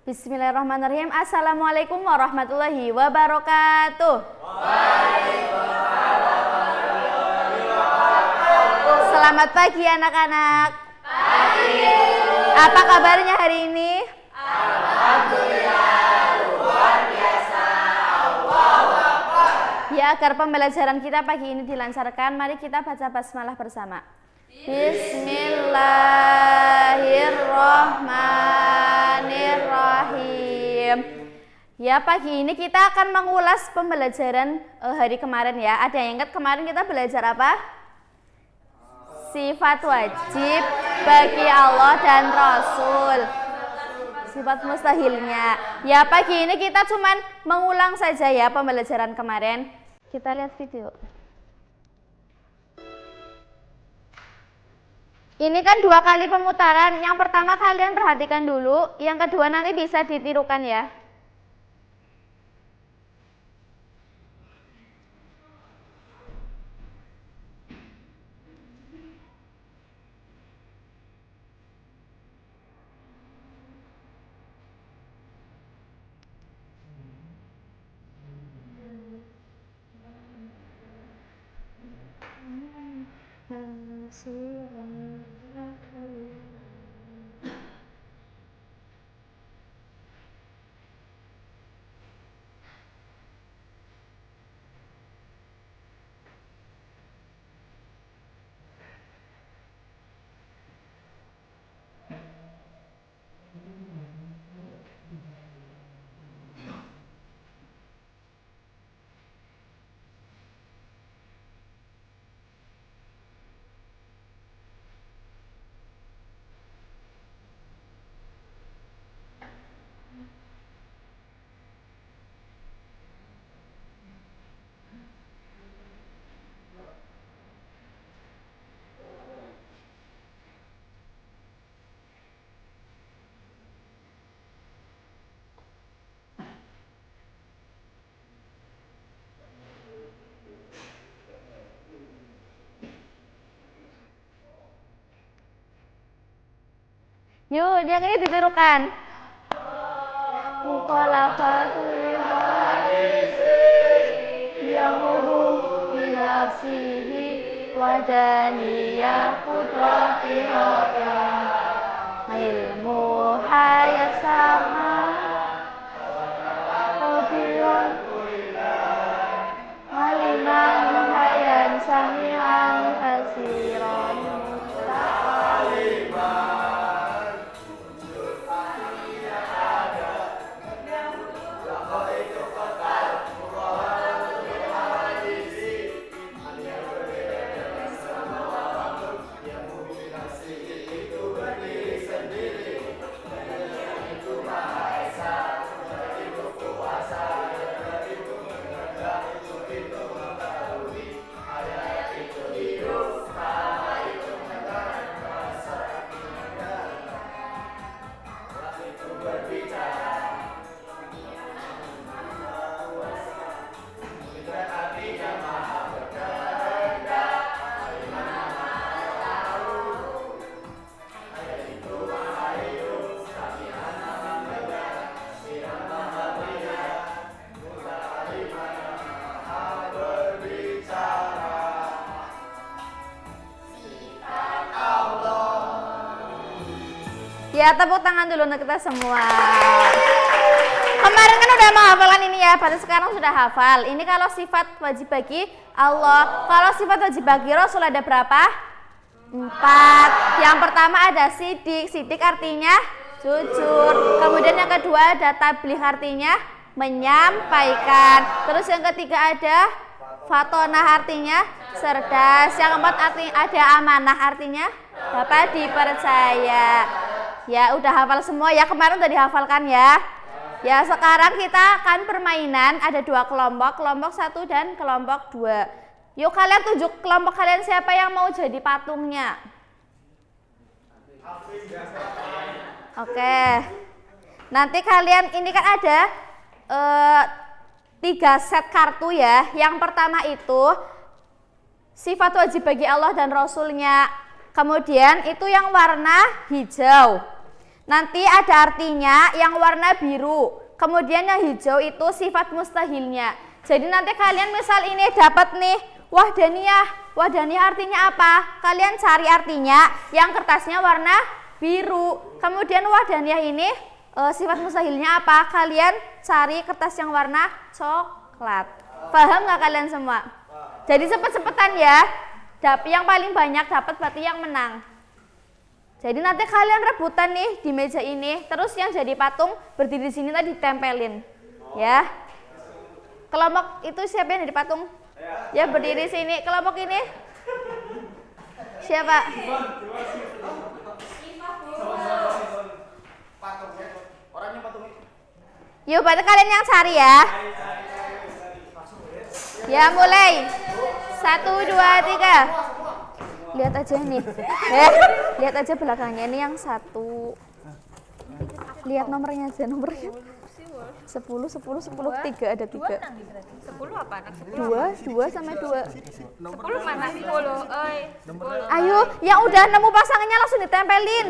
Bismillahirrahmanirrahim. Assalamualaikum warahmatullahi wabarakatuh. Selamat pagi anak-anak. Pagi. Apa kabarnya hari ini? Alhamdulillah, luar biasa. Allahu Akbar. Ya, agar pembelajaran kita pagi ini dilancarkan, mari kita baca basmalah bersama. Bismillahirrahmanirrahim. Ya, pagi ini kita akan mengulas pembelajaran hari kemarin ya. Ada yang ingat kemarin kita belajar apa? Sifat wajib bagi Allah dan Rasul. Sifat mustahilnya. Ya, pagi ini kita cuman mengulang saja ya pembelajaran kemarin. Kita lihat video. Ini kan 2 kali pemutaran. Yang pertama kalian perhatikan dulu, yang kedua nanti bisa ditirukan ya. Yuk, yang ini ditirukan. Mukhalafatul yamuru binafsihi wa daniyah qudratiha ilmu hayat sama qabiran aliman hayan sami'an kasiran ya, tepuk tangan dulu untuk kita semua. Kemarin kan udah menghafalkan ini ya, berarti sekarang sudah hafal. Ini kalau sifat wajib bagi Allah. Kalau sifat wajib bagi Rasul ada berapa? 4. Yang pertama ada sidik. Sidik artinya jujur. Kemudian yang kedua ada tabligh artinya menyampaikan. Terus yang ketiga ada fatonah artinya cerdas. Yang keempat artinya ada amanah artinya dapat dipercaya. Ya, udah hafal semua ya, kemarin udah dihafalkan ya. Ya, sekarang kita akan permainan, ada 2 kelompok, kelompok 1 dan kelompok 2. Yuk kalian tunjuk kelompok kalian siapa yang mau jadi patungnya. Oke. Nanti kalian, ini kan ada 3 set kartu ya. Yang pertama itu sifat wajib bagi Allah dan Rasulnya. Kemudian itu yang warna hijau. nanti ada artinya yang warna biru. Kemudian yang hijau itu sifat mustahilnya. Jadi nanti kalian misal ini dapat nih wahdaniyah. Wahdaniyah artinya apa? Kalian cari artinya yang kertasnya warna biru. Kemudian wahdaniyah ini sifat mustahilnya apa? Kalian cari kertas yang warna coklat. Paham nggak kalian semua? Jadi cepet-cepetan ya. Yang paling banyak dapat berarti yang menang. Jadi nanti kalian rebutan nih di meja ini, terus yang jadi patung berdiri di sini tadi ditempelin, ya. Kelompok itu siapa yang jadi patung? Ya berdiri sini. Kelompok ini siapa? Yuk, berarti kalian yang cari ya. Ya mulai. 1, 2, 3. Lihat aja nih, lihat aja belakangnya ini yang 1. Lihat nomornya aja, nomornya 10, 10, 10, 3 ada 3. 10 apa anak 10? 2 sama 2. 10 mana 10? Oi. 10. Ayo, yang udah nemu pasangannya langsung ditempelin.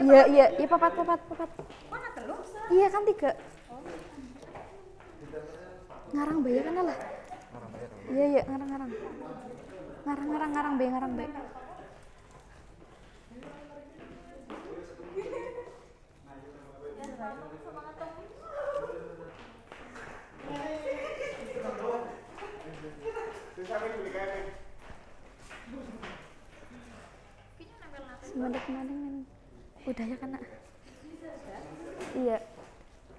Iya, papat. Mana telur? Iya kan 3. Ngarang bae kan lah. Iya, ngarang. Ngarang bae. Semadek-madek udah ya kan? Iya.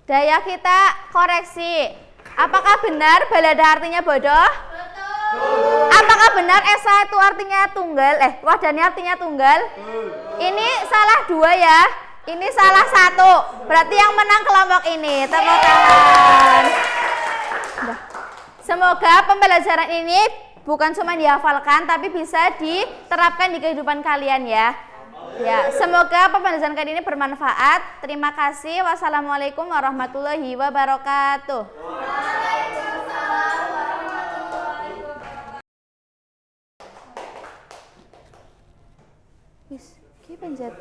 Daya kita koreksi. Apakah benar balada artinya bodoh? Betul. Apakah benar esa itu artinya tunggal? Wahdaniyah artinya tunggal? Ini salah 2 ya. Ini salah 1. Berarti yang menang kelompok ini. Tepuk tangan. Semoga pembelajaran ini bukan cuma dihafalkan tapi bisa diterapkan di kehidupan kalian ya. Ya, semoga pembelajaran kali ini bermanfaat. Terima kasih. Wassalamualaikum warahmatullahi wabarakatuh. Wis, ki penjat.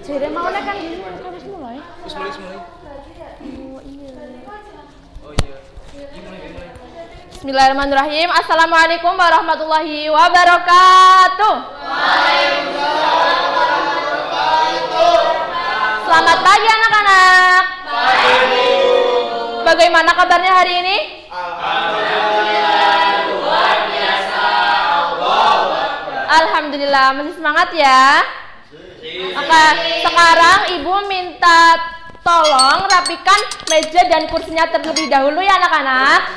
Jadi mau kan harus mulai. Mulai. Oh iya. Bismillahirrahmanirrahim. Assalamualaikum warahmatullahi wabarakatuh. Selamat pagi anak-anak. Bagaimana kabarnya hari ini? Alhamdulillah, luar biasa. Alhamdulillah, masih semangat ya? Oke, sekarang ibu minta tolong rapikan meja dan kursinya terlebih dahulu ya anak-anak.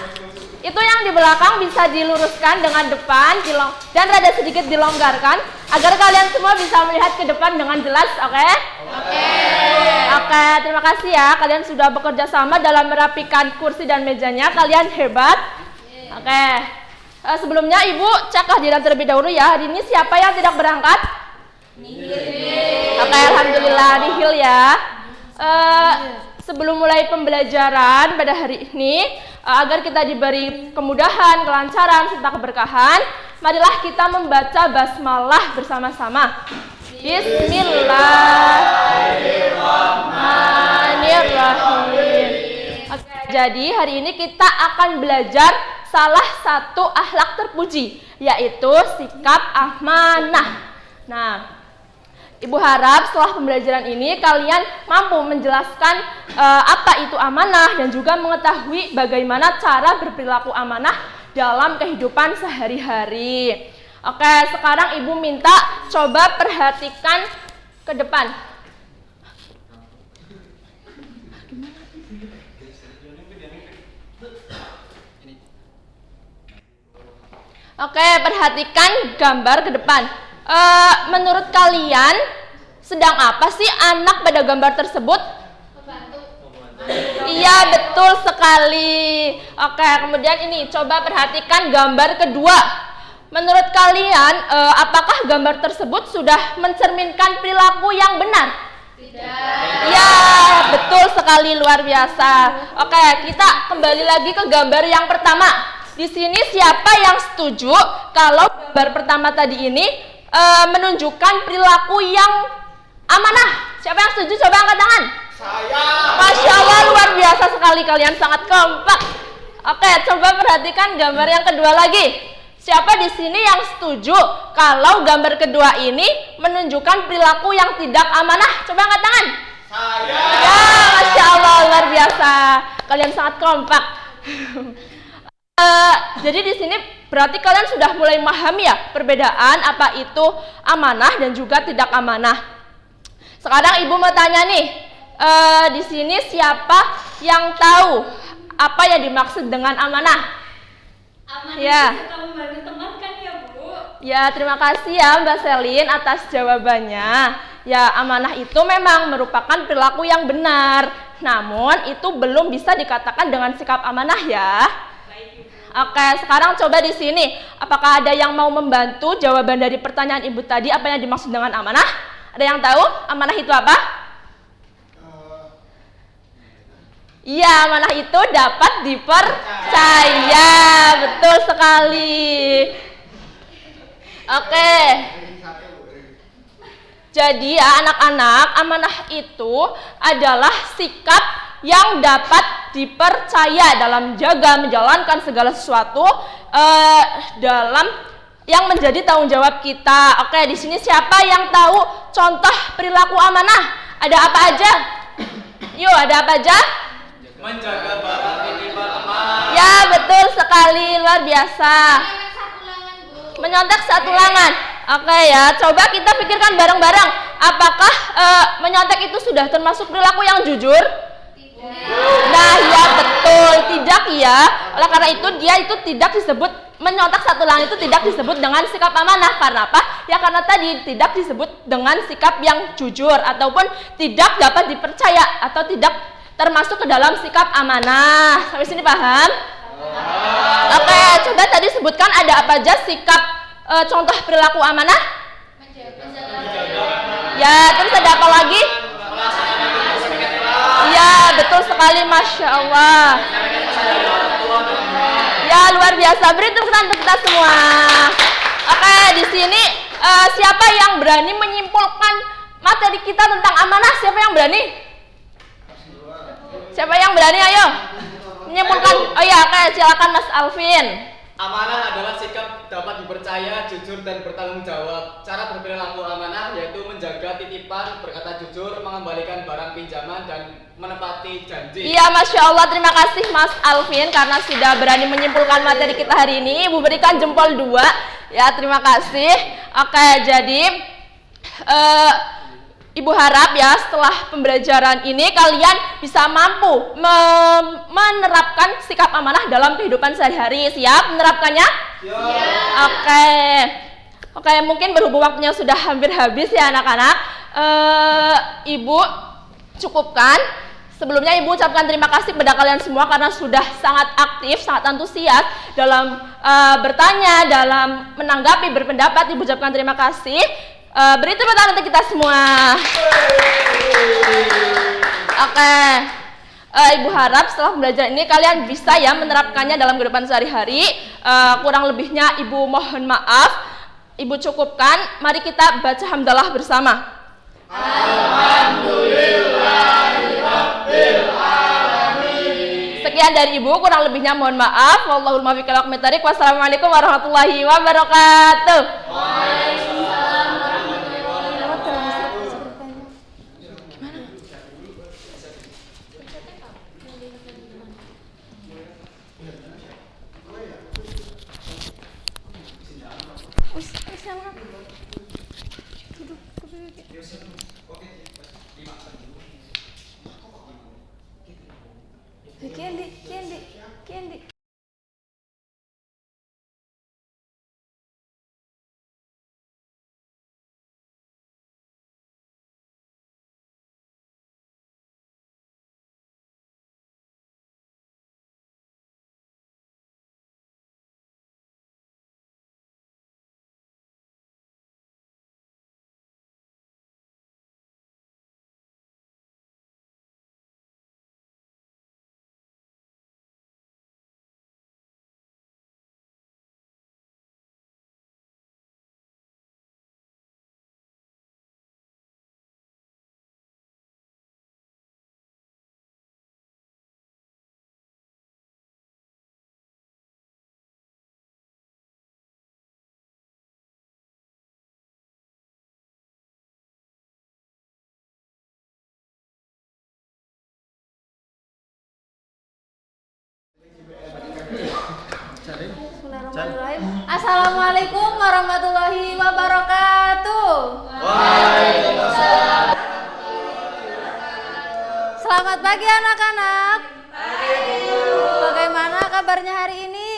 Itu yang di belakang bisa diluruskan dengan depan dan rada sedikit dilonggarkan agar kalian semua bisa melihat ke depan dengan jelas, oke? Oke, terima kasih ya. Kalian sudah bekerja sama dalam merapikan kursi dan mejanya. Kalian hebat. Oke. Sebelumnya ibu cek kehadiran terlebih dahulu ya. Hari ini siapa yang tidak berangkat? Oke, alhamdulillah nihil ya. Sebelum mulai pembelajaran pada hari ini, agar kita diberi kemudahan, kelancaran, serta keberkahan, marilah kita membaca basmalah bersama-sama. Bismillahirrahmanirrahim. Oke, jadi hari ini kita akan belajar salah satu akhlak terpuji, yaitu sikap amanah. Nah, Ibu harap setelah pembelajaran ini kalian mampu menjelaskan apa itu amanah dan juga mengetahui bagaimana cara berperilaku amanah dalam kehidupan sehari-hari. Oke, sekarang Ibu minta coba perhatikan ke depan. Oke, perhatikan gambar ke depan. Menurut kalian sedang apa sih anak pada gambar tersebut? Membantu. Iya, betul sekali. Oke, kemudian ini coba perhatikan gambar kedua. Menurut kalian apakah gambar tersebut sudah mencerminkan perilaku yang benar? Ya, betul sekali, luar biasa. Oke, kita kembali lagi ke gambar yang pertama. Di sini siapa yang setuju kalau gambar pertama tadi ini menunjukkan perilaku yang amanah? Siapa yang setuju? Coba angkat tangan. Saya. Masya Allah, luar biasa sekali, kalian sangat kompak. Oke, coba perhatikan gambar yang kedua lagi. Siapa di sini yang setuju kalau gambar kedua ini menunjukkan perilaku yang tidak amanah? Coba angkat tangan. Saya. Ya, Masya Allah, luar biasa. Kalian sangat kompak. Jadi di sini berarti kalian sudah mulai memahami ya perbedaan apa itu amanah dan juga tidak amanah. Sekarang Ibu mau tanya nih, di sini siapa yang tahu apa yang dimaksud dengan amanah? Amanah Ya. itu suka membantu teman kan ya Bu? Ya, terima kasih ya Mbak Selin atas jawabannya. Ya, amanah itu memang merupakan perilaku yang benar. Namun itu belum bisa dikatakan dengan sikap amanah ya. Oke, sekarang coba di sini. Apakah ada yang mau membantu jawaban dari pertanyaan Ibu tadi apa yang dimaksud dengan amanah? Ada yang tahu amanah itu apa? Iya, amanah itu dapat dipercaya. Betul sekali. Oke. Jadi ya anak-anak, amanah itu adalah sikap yang dapat dipercaya dalam menjaga, menjalankan segala sesuatu dalam yang menjadi tanggung jawab kita. Oke, di sini siapa yang tahu contoh perilaku amanah? Ada apa aja? Yuk, ada apa aja? Menjaga barang titipan amanah. Ya, betul sekali, luar biasa. Menyontek satu lengan. Oke ya, coba kita pikirkan bareng-bareng. Apakah menyontek itu sudah termasuk perilaku yang jujur? Nah, ya betul, tidak ya. Oleh karena itu dia itu tidak disebut menyontek satu lengan itu tidak disebut dengan sikap amanah. Karena apa? Ya karena tadi tidak disebut dengan sikap yang jujur ataupun tidak dapat dipercaya atau tidak termasuk ke dalam sikap amanah. Sampai sini paham? Oke, coba tadi sebutkan ada apa aja sikap contoh perilaku amanah? Ya, terus ada apa lagi? Ya, betul sekali, Masya Allah. Ya, luar biasa. Beri tepuk tangan untuk kita semua. Oke, di sini siapa yang berani menyimpulkan materi kita tentang amanah? Siapa yang berani? Siapa yang berani? Ayo. Menyimpulkan. Oh ya, oke, silakan Mas Alvin. Amanah adalah sikap dapat dipercaya, jujur dan bertanggung jawab. Cara berperilaku amanah yaitu menjaga titipan, berkata jujur, mengembalikan barang pinjaman dan menepati janji. Iya, Masya Allah, terima kasih Mas Alvin karena sudah berani menyimpulkan materi kita hari ini. Ibu berikan jempol 2. Ya, terima kasih. Oke, jadi Ibu harap ya setelah pembelajaran ini kalian bisa mampu menerapkan sikap amanah dalam kehidupan sehari-hari. Siap menerapkannya? Siap. Oke, mungkin berhubung waktunya sudah hampir habis ya anak-anak. Ibu cukupkan. Sebelumnya Ibu ucapkan terima kasih kepada kalian semua karena sudah sangat aktif, sangat antusias dalam bertanya, dalam menanggapi, berpendapat. Ibu ucapkan terima kasih. Beri tepuk tangan untuk kita semua. Oke. Ibu harap setelah belajar ini kalian bisa ya menerapkannya dalam kehidupan sehari-hari. Kurang lebihnya Ibu mohon maaf. Ibu cukupkan. Mari kita baca hamdalah bersama. Sekian dari Ibu, kurang lebihnya mohon maaf. Wallahul muwaffiq ila aqwamit thoriq. Wassalamualaikum warahmatullahi wabarakatuh. Kendi. Assalamualaikum warahmatullahi wabarakatuh. Waalaikumsalam. Selamat pagi anak-anak. Bagaimana kabarnya hari ini?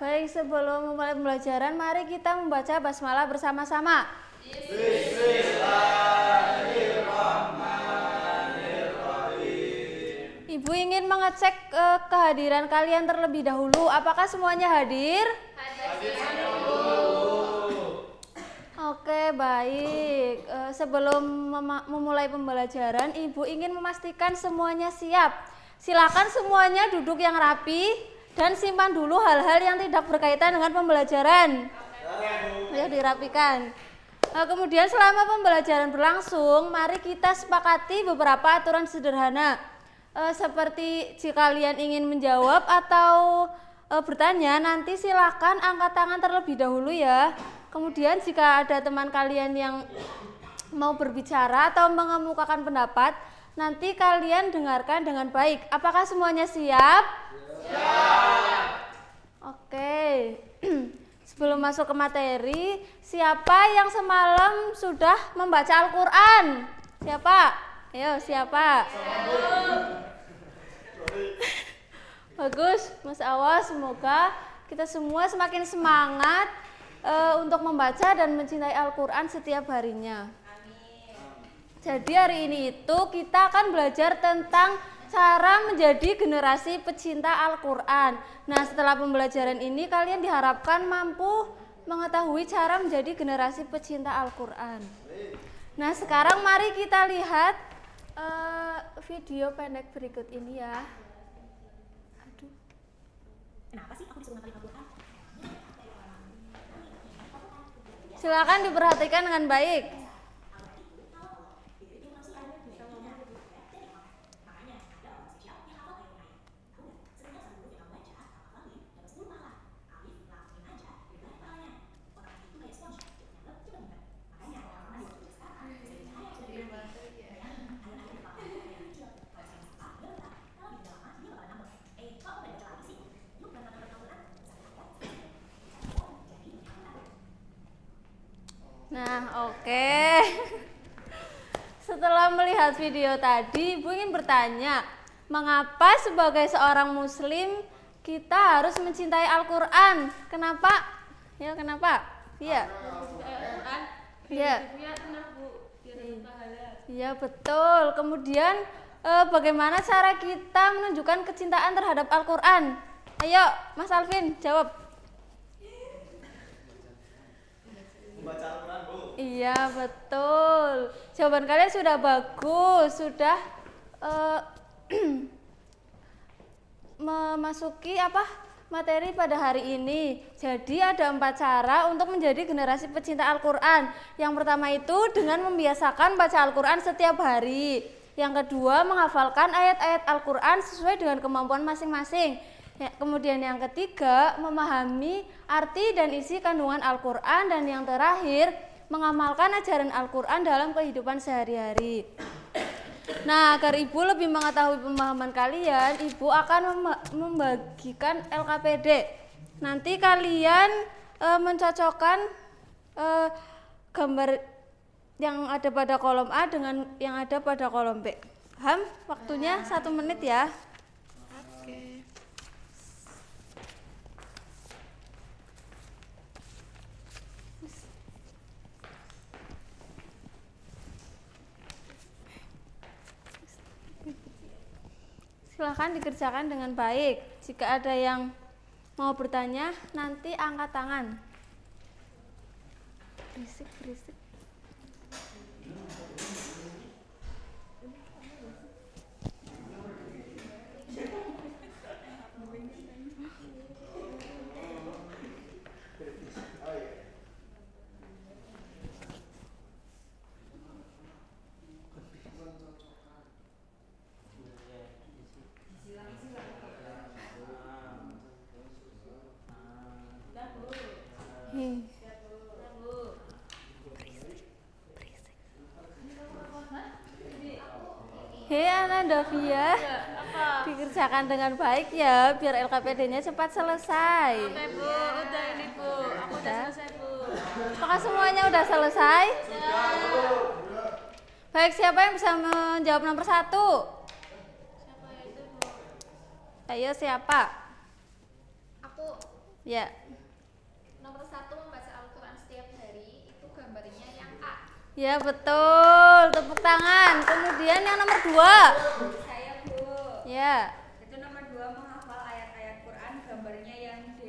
Baik, sebelum memulai pembelajaran, mari kita membaca basmalah bersama-sama. Ibu ingin mengecek kehadiran kalian terlebih dahulu. Apakah semuanya hadir? Oke, baik. Sebelum memulai pembelajaran, Ibu ingin memastikan semuanya siap. Silakan semuanya duduk yang rapi dan simpan dulu hal-hal yang tidak berkaitan dengan pembelajaran. Ya, dirapikan. Kemudian selama pembelajaran berlangsung, mari kita sepakati beberapa aturan sederhana. Seperti jika kalian ingin menjawab atau bertanya, nanti silakan angkat tangan terlebih dahulu ya. Kemudian jika ada teman kalian yang mau berbicara atau mengemukakan pendapat, nanti kalian dengarkan dengan baik. Apakah semuanya siap? Siap. Oke. Sebelum masuk ke materi, siapa yang semalam sudah membaca Al-Quran? Siapa? Ayo, siapa? Bagus, Mas Awas. Semoga kita semua semakin semangat untuk membaca dan mencintai Al-Quran setiap harinya. Jadi hari ini itu kita akan belajar tentang cara menjadi generasi pecinta Al-Quran. Nah, setelah pembelajaran ini kalian diharapkan mampu mengetahui cara menjadi generasi pecinta Al-Quran. Nah, sekarang mari kita lihat video pendek berikut ini ya. Aduh. Kenapa sih aku disuruh ngapalin Al-Quran? Silakan diperhatikan dengan baik. Nah, oke. Setelah melihat video tadi, Ibu ingin bertanya, mengapa sebagai seorang muslim kita harus mencintai Al-Quran? Kenapa? Ya, kenapa? Iya. Iya. Iya, betul. Kemudian bagaimana cara kita menunjukkan kecintaan terhadap Al-Quran? Ayo, Mas Alvin, jawab. Membaca Al-Quran, Bu. Iya, betul. Jawaban kalian sudah bagus, sudah memasuki materi pada hari ini. Jadi ada 4 cara untuk menjadi generasi pecinta Al-Quran. Yang pertama itu dengan membiasakan baca Al-Quran setiap hari. Yang kedua, menghafalkan ayat-ayat Al-Quran sesuai dengan kemampuan masing-masing. Ya, kemudian yang ketiga, memahami arti dan isi kandungan Al-Quran. Dan yang terakhir, mengamalkan ajaran Al-Quran dalam kehidupan sehari-hari. Nah, agar Ibu lebih mengetahui pemahaman kalian, Ibu akan membagikan LKPD. Nanti kalian mencocokkan gambar yang ada pada kolom A dengan yang ada pada kolom B. Paham? Waktunya 1 menit ya. Oke. Silahkan dikerjakan dengan baik. Jika ada yang mau bertanya, nanti angkat tangan. Berisik. Hei Anandavia, Dikerjakan dengan baik ya, biar LKPD-nya cepat selesai. Oke Bu, udah ini Bu. Aku udah selesai Bu. Apakah semuanya udah selesai? Baik, siapa yang bisa menjawab nomor 1? Siapa itu Bu? Ayo, siapa? Aku Ya. nomor 1 membaca Al-Quran setiap hari itu gambarnya yang A. Ya, betul. Tepuk tangan. Kemudian yang nomor 2. Saya Bu. Ya. Itu nomor 2 menghafal ayat-ayat Quran gambarnya yang D.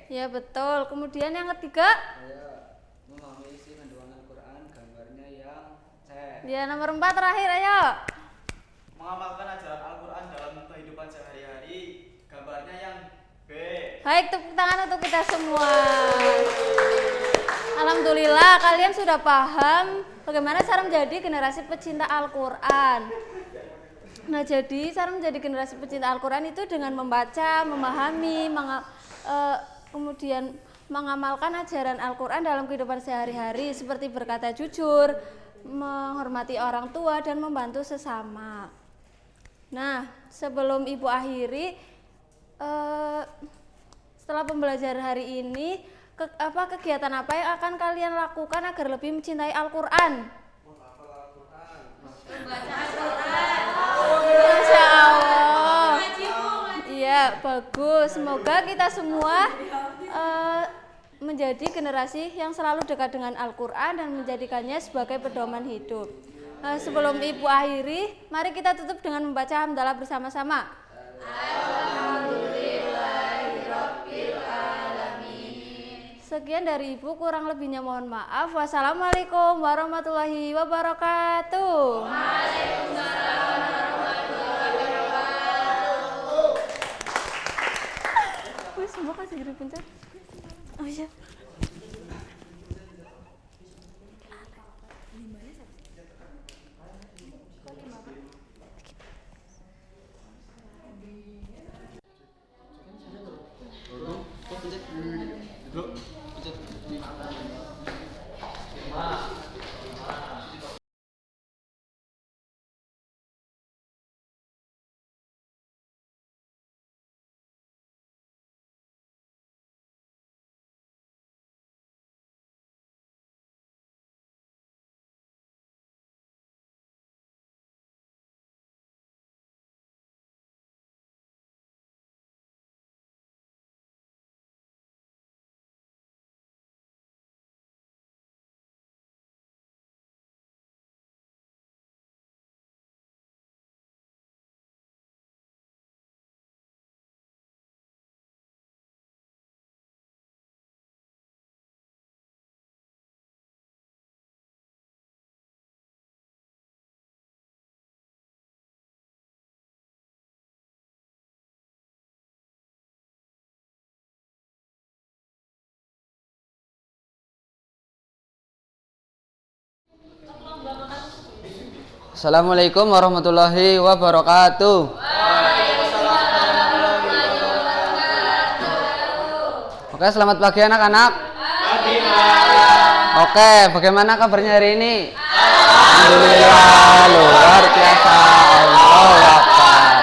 Ya, betul. Kemudian yang ketiga. Saya memahami isi kandungan Al-Quran gambarnya yang C. Ya, nomor 4 terakhir, ayo. Mengamalkan ajaran Al-Quran dalam kehidupan sehari-hari, gambarnya yang B. Baik, tepuk tangan untuk kita semua. Alhamdulillah, kalian sudah paham bagaimana cara menjadi generasi pecinta Al-Quran. Nah, jadi cara menjadi generasi pecinta Al-Quran itu dengan membaca, memahami, kemudian mengamalkan ajaran Al-Quran dalam kehidupan sehari-hari, seperti berkata jujur, menghormati orang tua, dan membantu sesama. Nah, sebelum Ibu akhiri, setelah pembelajaran hari ini, kegiatan apa yang akan kalian lakukan agar lebih mencintai Al-Quran? Masya Allah. Iya, bagus. Semoga kita semua menjadi generasi yang selalu dekat dengan Al-Quran dan menjadikannya sebagai pedoman hidup. Sebelum Ibu akhiri, mari kita tutup dengan membaca hamdalah bersama-sama. Sekian dari Ibu, kurang lebihnya mohon maaf. Wassalamualaikum warahmatullahi wabarakatuh. Waalaikumsalam warahmatullahi wabarakatuh. Wih, semua kasih gini pencet. Oh iya. Assalamualaikum warahmatullahi wabarakatuh. Oke, selamat pagi anak-anak. Oke, bagaimana kabarnya hari ini? Alhamdulillah, luar biasa. Allahu Akbar.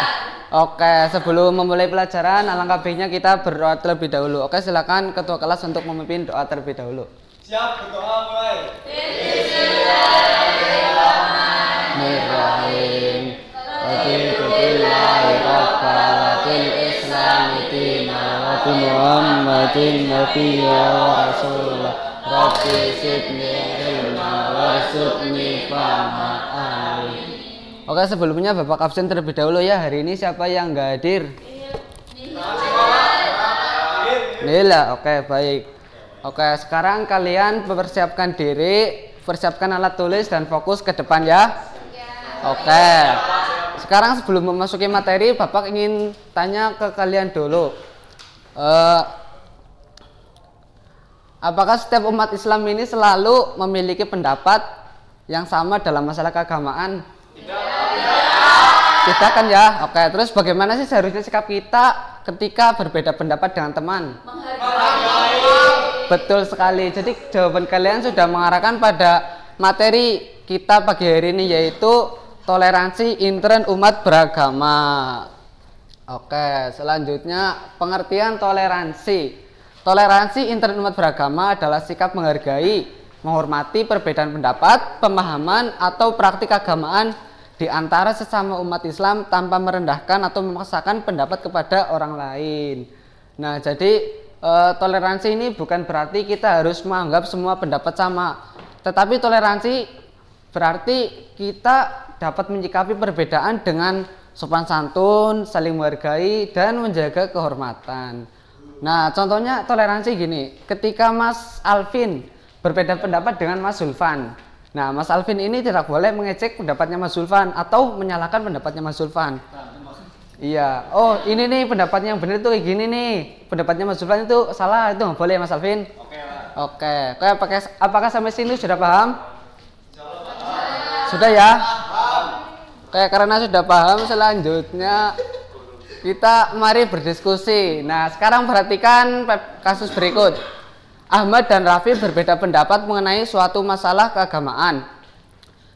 Oke, sebelum memulai pelajaran, alangkah baiknya kita berdoa terlebih dahulu. Oke, silakan ketua kelas untuk memimpin doa terlebih dahulu. Siap, berdoa mulai. Bismillahirrahmanirrahim. Alhamdulillahi rabbil alamin. Wa bi Muhammadin nabiyya wa rasulullah. Rabbi zidni ilma warzuqni fahma. Amin. Oke, sebelumnya Bapak absen terlebih dahulu ya. Hari ini siapa yang nggak hadir? Nila. Oke, baik. Oke, sekarang kalian mempersiapkan diri, persiapkan alat tulis dan fokus ke depan ya. Oke. Sekarang sebelum memasuki materi, Bapak ingin tanya ke kalian dulu. Apakah setiap umat Islam ini selalu memiliki pendapat yang sama dalam masalah keagamaan? Tidak kan ya? Oke, terus bagaimana sih seharusnya sikap kita ketika berbeda pendapat dengan teman? Betul sekali. Jadi jawaban kalian sudah mengarahkan pada materi kita pagi hari ini, yaitu toleransi intern umat beragama. Oke, selanjutnya pengertian toleransi. Toleransi internet umat beragama adalah sikap menghargai, menghormati perbedaan pendapat, pemahaman, atau praktik keagamaan di antara sesama umat Islam tanpa merendahkan atau memaksakan pendapat kepada orang lain. Nah, jadi toleransi ini bukan berarti kita harus menganggap semua pendapat sama, tetapi toleransi berarti kita dapat menyikapi perbedaan dengan sopan santun, saling menghargai, dan menjaga kehormatan. Nah, contohnya toleransi gini, ketika Mas Alvin berbeda pendapat dengan Mas Zulfan. Nah, Mas Alvin ini tidak boleh mengejek pendapatnya Mas Zulfan atau menyalahkan pendapatnya Mas Zulfan. Iya, oh ini nih pendapatnya yang benar itu kayak gini nih, pendapatnya Mas Zulfan itu salah, itu nggak boleh Mas Alvin. Oke. Apakah sampai sini sudah paham? Sudah ya? Oke, karena sudah paham, selanjutnya kita mari berdiskusi. Nah, sekarang perhatikan kasus berikut. Ahmad dan Rafi berbeda pendapat mengenai suatu masalah keagamaan.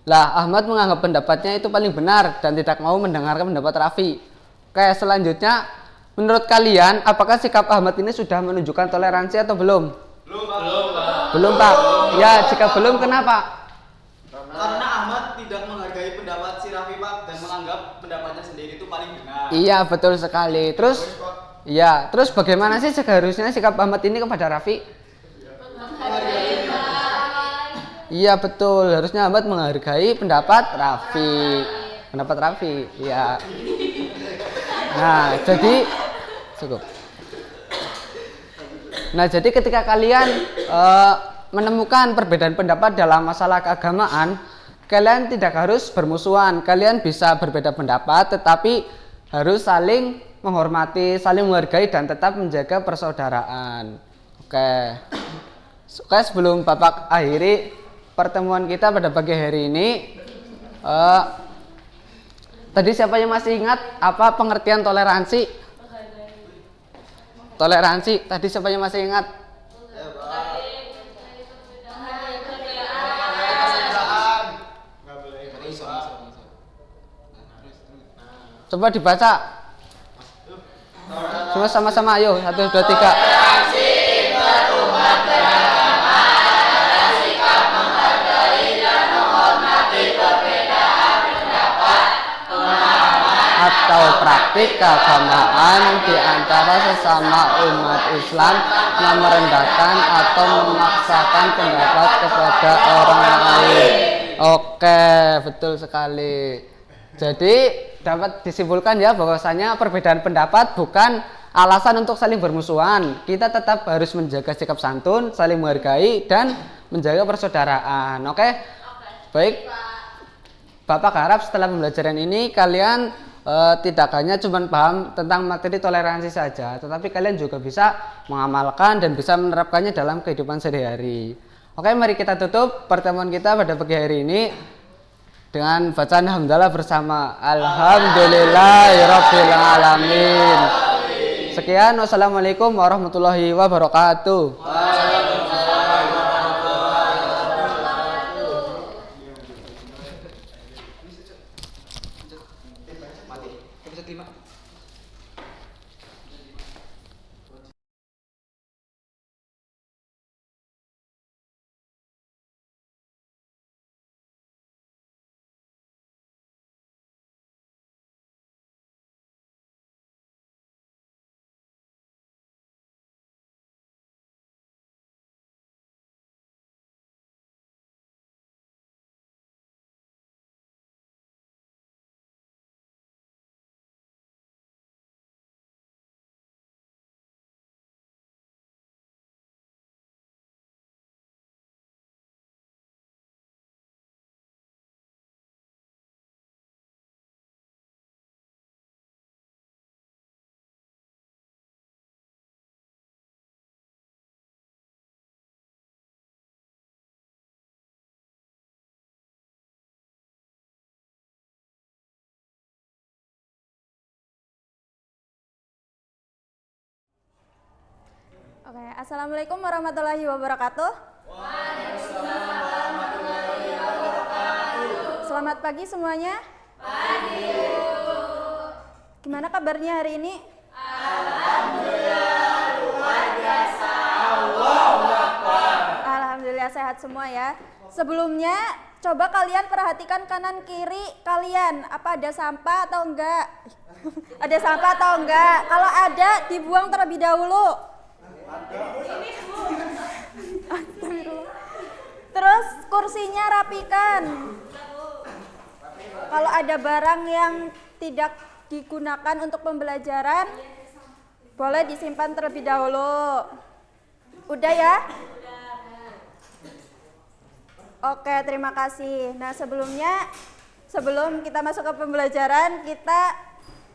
Lah, Ahmad menganggap pendapatnya itu paling benar dan tidak mau mendengarkan pendapat Rafi. Oke, selanjutnya, menurut kalian, apakah sikap Ahmad ini sudah menunjukkan toleransi atau belum? Belum, Pak. Ya, jika belum, kenapa? Karena Ahmad tidak menghargai pendapat si Rafi, Pak, dan menganggap pendapatnya sendiri itu paling benar. Iya, betul sekali. Terus bagaimana sih seharusnya sikap Ahmad ini kepada Rafi? Iya, betul. Harusnya Ahmad menghargai pendapat Rafi. Iya. Nah, jadi cukup. Nah, jadi ketika kalian menemukan perbedaan pendapat dalam masalah keagamaan, kalian tidak harus bermusuhan. Kalian bisa berbeda pendapat, tetapi harus saling menghormati, saling menghargai, dan tetap menjaga persaudaraan. Oke, sebelum Bapak akhiri pertemuan kita pada pagi hari ini, tadi siapa yang masih ingat apa pengertian toleransi? Toleransi, tadi siapa yang masih ingat? Coba dibaca. Semua sama-sama, ayo. 1, 2, 3. Atau praktik keagamaan di antara sesama umat Islam yang merendahkan atau memaksakan pendapat kepada orang lain. Oke, betul sekali. Jadi dapat disimpulkan ya bahwasanya perbedaan pendapat bukan alasan untuk saling bermusuhan. Kita tetap harus menjaga sikap santun, saling menghargai, dan menjaga persaudaraan. Oke? Baik. Bapak harap setelah pembelajaran ini kalian tidak hanya cuma paham tentang materi toleransi saja, tetapi kalian juga bisa mengamalkan dan bisa menerapkannya dalam kehidupan sehari-hari. Oke, mari kita tutup pertemuan kita pada pagi hari ini dengan bacaan hamdalah bersama. Alhamdulillahirabbil alamin. Sekian, wassalamualaikum warahmatullahi wabarakatuh. Oke, assalamualaikum warahmatullahi wabarakatuh. Waalaikumsalam warahmatullahi wabarakatuh. Selamat pagi semuanya. Pagi. Gimana kabarnya hari ini? Alhamdulillah sehat semua ya. Sebelumnya coba kalian perhatikan kanan kiri kalian, apa ada sampah atau enggak? Ada sampah atau enggak? Kalau ada dibuang terlebih dahulu. Terus kursinya rapikan. Kalau ada barang yang tidak digunakan untuk pembelajaran, boleh disimpan terlebih dahulu. Udah ya? Oke, terima kasih. Nah, sebelum kita masuk ke pembelajaran, kita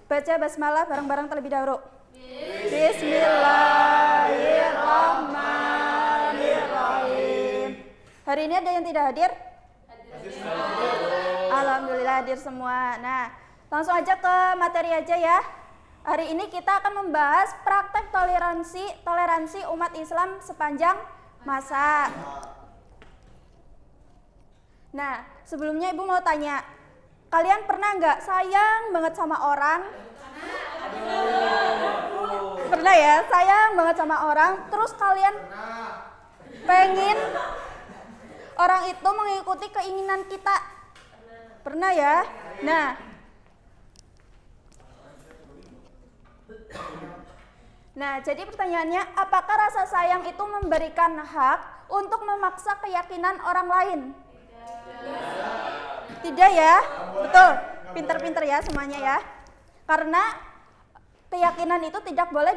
baca basmalah bareng-bareng terlebih dahulu. Bismillahirrahmanirrahim. Hari ini ada yang tidak hadir? Alhamdulillah hadir semua. Nah, langsung aja ke materi aja ya. Hari ini kita akan membahas praktek toleransi umat Islam sepanjang masa. Nah, sebelumnya Ibu mau tanya, kalian pernah nggak sayang banget sama orang? Pernah ya, sayang banget sama orang, terus kalian pengen orang itu mengikuti keinginan kita? Pernah ya? Nah, jadi pertanyaannya, apakah rasa sayang itu memberikan hak untuk memaksa keyakinan orang lain? Tidak ya? Betul, pinter-pinter ya semuanya ya. Karena keyakinan itu tidak boleh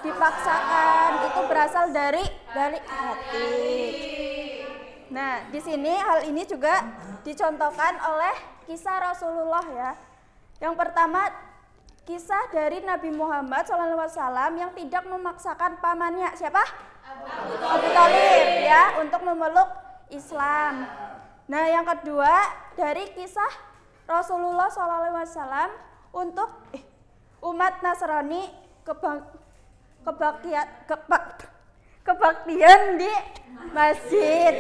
dipaksakan, itu berasal dari hati. Nah, di sini hal ini juga dicontohkan oleh kisah Rasulullah ya. Yang pertama, kisah dari Nabi Muhammad SAW yang tidak memaksakan pamannya. Siapa? Abu Thalib ya, untuk memeluk Islam. Nah, yang kedua dari kisah Rasulullah SAW untuk umat Nasrani kebaktian di masjid.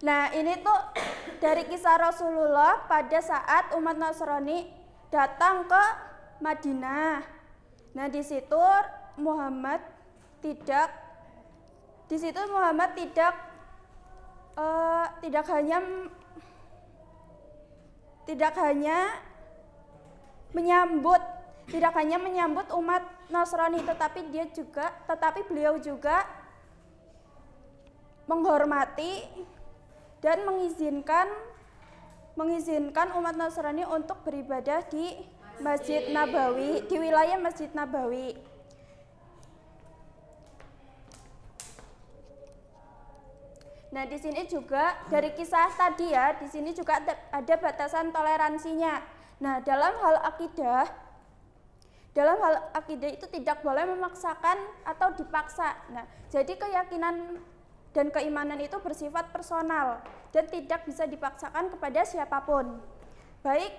Nah, ini tuh dari kisah Rasulullah pada saat umat Nasrani datang ke Madinah. Nah, di situ Muhammad tidak hanya menyambut umat Nasrani, tetapi beliau juga menghormati dan mengizinkan umat Nasrani untuk beribadah di Masjid Nabawi, di wilayah Masjid Nabawi. Nah, di sini juga dari kisah tadi ya, di sini juga ada batasan toleransinya. Nah, dalam hal akidah itu tidak boleh memaksakan atau dipaksa. Nah, jadi keyakinan dan keimanan itu bersifat personal dan tidak bisa dipaksakan kepada siapapun. Baik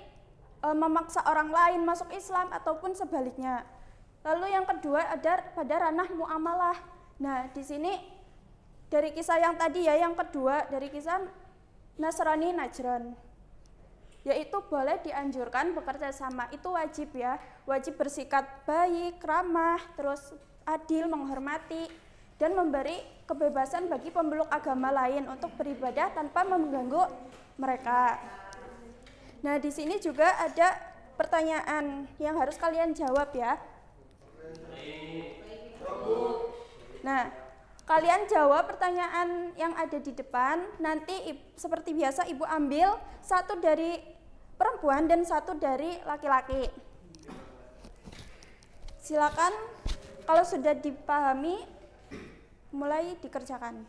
memaksa orang lain masuk Islam ataupun sebaliknya. Lalu yang kedua ada pada ranah muamalah. Nah, di sini dari kisah yang tadi ya, yang kedua dari kisah Nasrani Najran, yaitu boleh dianjurkan bekerja sama, itu wajib ya, wajib bersikap baik, ramah, terus adil, menghormati, dan memberi kebebasan bagi pemeluk agama lain untuk beribadah tanpa mengganggu mereka. Nah, di sini juga ada pertanyaan yang harus kalian jawab ya. Nah, kalian jawab pertanyaan yang ada di depan. Nanti seperti biasa Ibu ambil satu dari perempuan dan satu dari laki-laki. Silakan kalau sudah dipahami mulai dikerjakan.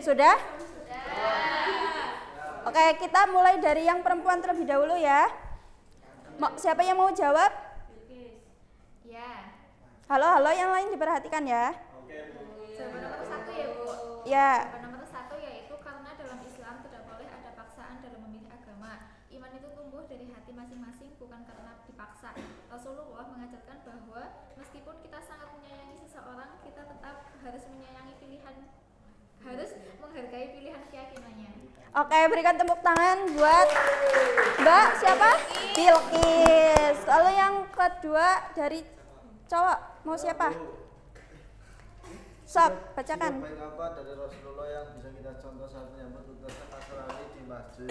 Sudah? Oke, kita mulai dari yang perempuan terlebih dahulu ya. Siapa yang mau jawab? Ya. Halo, yang lain diperhatikan ya. Jawaban nomor 1 ya, Bu. Ya. Jawaban nomor 1 yaitu karena dalam Islam tidak boleh ada paksaan dalam memilih agama. Iman itu tumbuh dari hati masing-masing bukan karena dipaksa. Rasulullah mengajarkan bahwa meskipun kita sangat menyayangi seseorang, kita tetap harus menghargai pilihan keyakinannya. Oke, berikan tepuk tangan buat Mbak siapa? Bilqis. Lalu yang kedua dari cowok, mau siapa? Sok, bacakan. Sikap baik apa dari Rasulullah yang bisa kita contoh saat menyambut utusan Nasrani di masjid?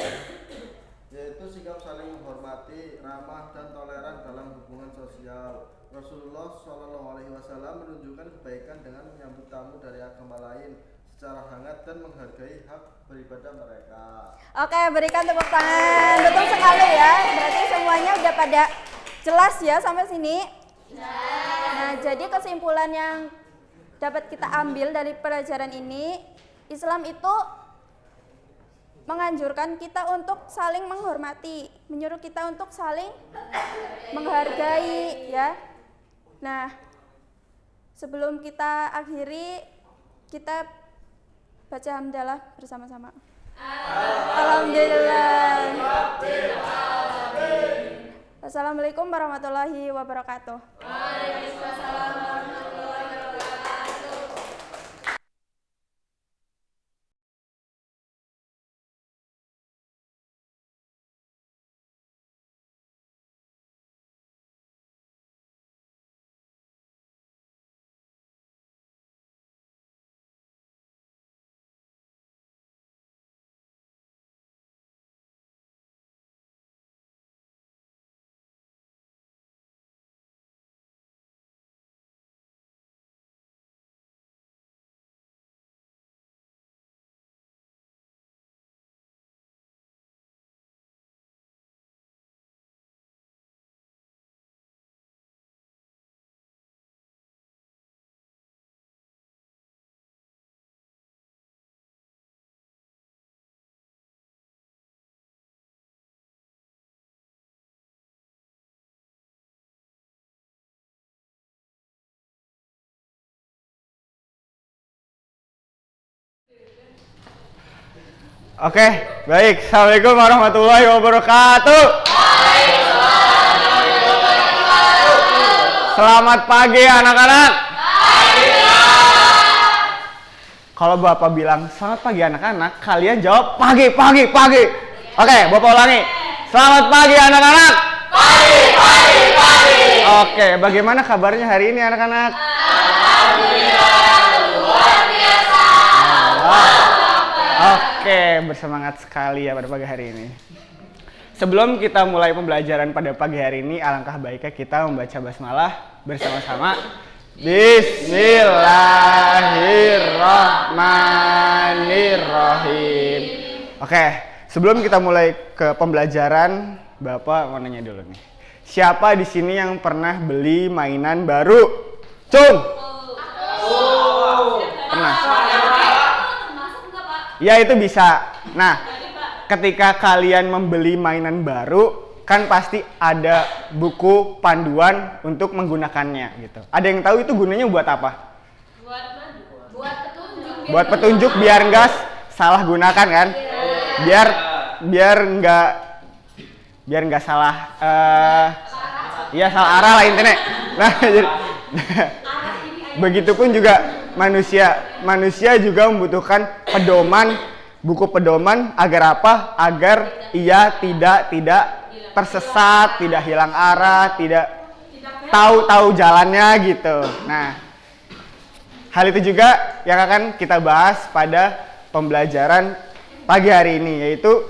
Yaitu sikap saling menghormati, ramah dan toleran dalam hubungan sosial. Rasulullah SAW menunjukkan kebaikan dengan menyambut tamu dari agama lain secara hangat dan menghargai hak beribadah mereka. Oke, berikan tepuk tangan. Betul sekali ya. Berarti semuanya udah pada jelas ya sampai sini. Nah, jadi kesimpulan yang dapat kita ambil dari pelajaran ini, Islam itu menganjurkan kita untuk saling menghormati, menyuruh kita untuk saling menghargai ya. Nah, sebelum kita akhiri, kita baca hamdalah bersama-sama. Alhamdulillah. Assalamualaikum warahmatullahi wabarakatuh. Waalaikumsalam warahmatullahi wabarakatuh. Oke, baik. Assalamualaikum warahmatullahi wabarakatuh. Selamat pagi anak-anak. Kalau Bapak bilang selamat pagi anak-anak, kalian jawab pagi. Oke, Bapak ulangi. Selamat pagi anak-anak. Pagi. Oke, bagaimana kabarnya hari ini anak-anak? Alhamdulillah, luar biasa. Oke, bersemangat sekali ya pada pagi hari ini. Sebelum kita mulai pembelajaran pada pagi hari ini, alangkah baiknya kita membaca basmalah bersama-sama. Bismillahirrahmanirrahim. Oke, sebelum kita mulai ke pembelajaran, Bapak mau nanya dulu nih. Siapa di sini yang pernah beli mainan baru? Cung. Pernah. Ya itu bisa. Nah, ketika kalian membeli mainan baru, kan pasti ada buku panduan untuk menggunakannya gitu. Ada yang tahu itu gunanya buat apa? Buat petunjuk biar nggak salah gunakan kan? Biar nggak salah salah arah lah intinya. Nah, jadi begitupun juga manusia juga membutuhkan buku pedoman agar apa? Agar ia tidak tersesat, tidak hilang arah, tidak tahu jalannya gitu. Nah, hal itu juga yang akan kita bahas pada pembelajaran pagi hari ini, yaitu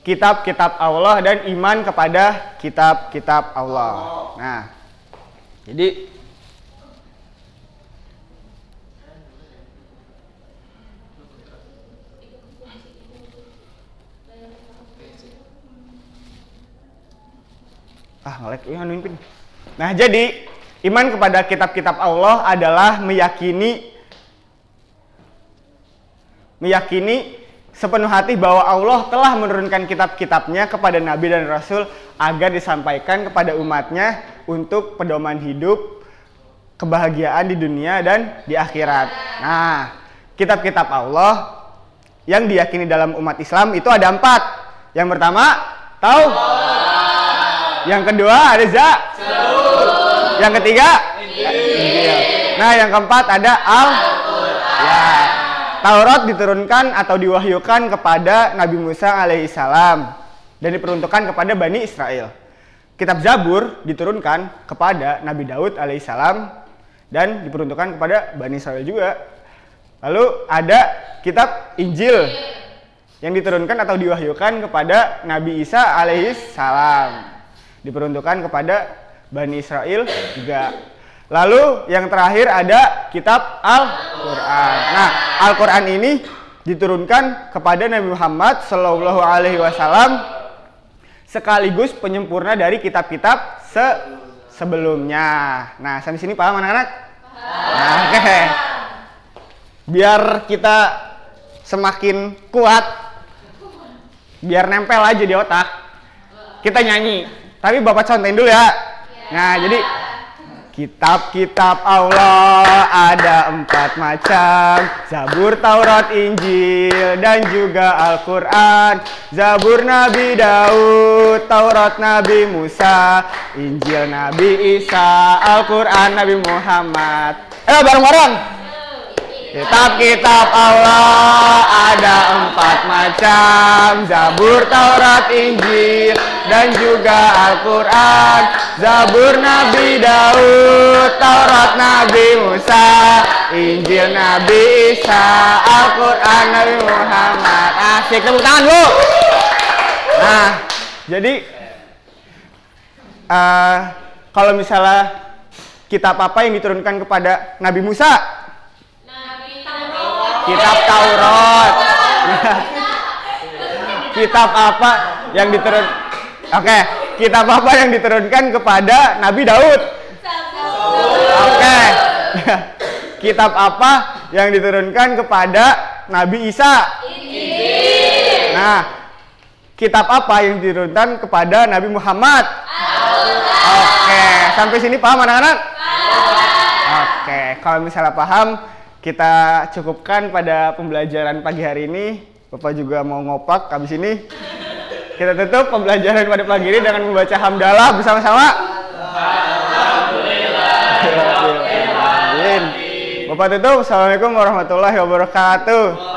kitab-kitab Allah dan iman kepada kitab-kitab Allah. Nah, jadi ngelek ya mimpin. Nah, jadi iman kepada kitab-kitab Allah adalah meyakini sepenuh hati bahwa Allah telah menurunkan kitab-kitabnya kepada Nabi dan Rasul agar disampaikan kepada umatnya untuk pedoman hidup, kebahagiaan di dunia dan di akhirat. Nah, kitab-kitab Allah yang diyakini dalam umat Islam itu ada 4. Yang pertama, Taurat. Yang kedua ada Yang ketiga Injil. Nah, yang keempat ada Ya. Taurat diturunkan atau diwahyukan kepada Nabi Musa alaihissalam dan diperuntukkan kepada Bani Israel. Kitab Zabur diturunkan kepada Nabi Daud alaihissalam dan diperuntukkan kepada Bani Israel juga. Lalu ada kitab Injil yang diturunkan atau diwahyukan kepada Nabi Isa alaihissalam, diperuntukkan kepada Bani Israel juga. Lalu yang terakhir ada kitab Al-Quran. Nah, Al-Quran ini diturunkan kepada Nabi Muhammad SAW sekaligus penyempurna dari kitab-kitab sebelumnya. Nah, sampai sini paham anak-anak? Nah, oke. Biar kita semakin kuat, biar nempel aja di otak, kita nyanyi. Tapi Bapak contohin dulu ya. Nah, jadi kitab-kitab Allah ada 4 macam: Zabur, Taurat, Injil, dan juga Al-Quran. Zabur Nabi Daud, Taurat Nabi Musa, Injil Nabi Isa, Al-Quran Nabi Muhammad. Bareng-bareng. Kitab-kitab Allah ada 4 macam: Zabur, Taurat, Injil, dan juga Al-Quran. Zabur Nabi Daud, Taurat Nabi Musa, Injil Nabi Isa, Al-Quran Nabi Muhammad. Asik, tepuk tangan Bu. Nah, jadi kalau misalnya kitab apa yang diturunkan kepada Nabi Musa? Kitab Taurat. Kitab apa yang kitab apa yang diturunkan kepada Nabi Daud? Kitab apa yang diturunkan kepada Nabi Isa? Nah, kitab apa yang diturunkan kepada Nabi Muhammad? Sampai sini paham anak-anak? Kalau misalnya paham, kita cukupkan pada pembelajaran pagi hari ini. Bapak juga mau ngopak habis ini. Kita tutup pembelajaran pada pagi ini dengan membaca hamdalah bersama-sama. Alhamdulillah. Bapak tutup. Assalamualaikum warahmatullahi wabarakatuh.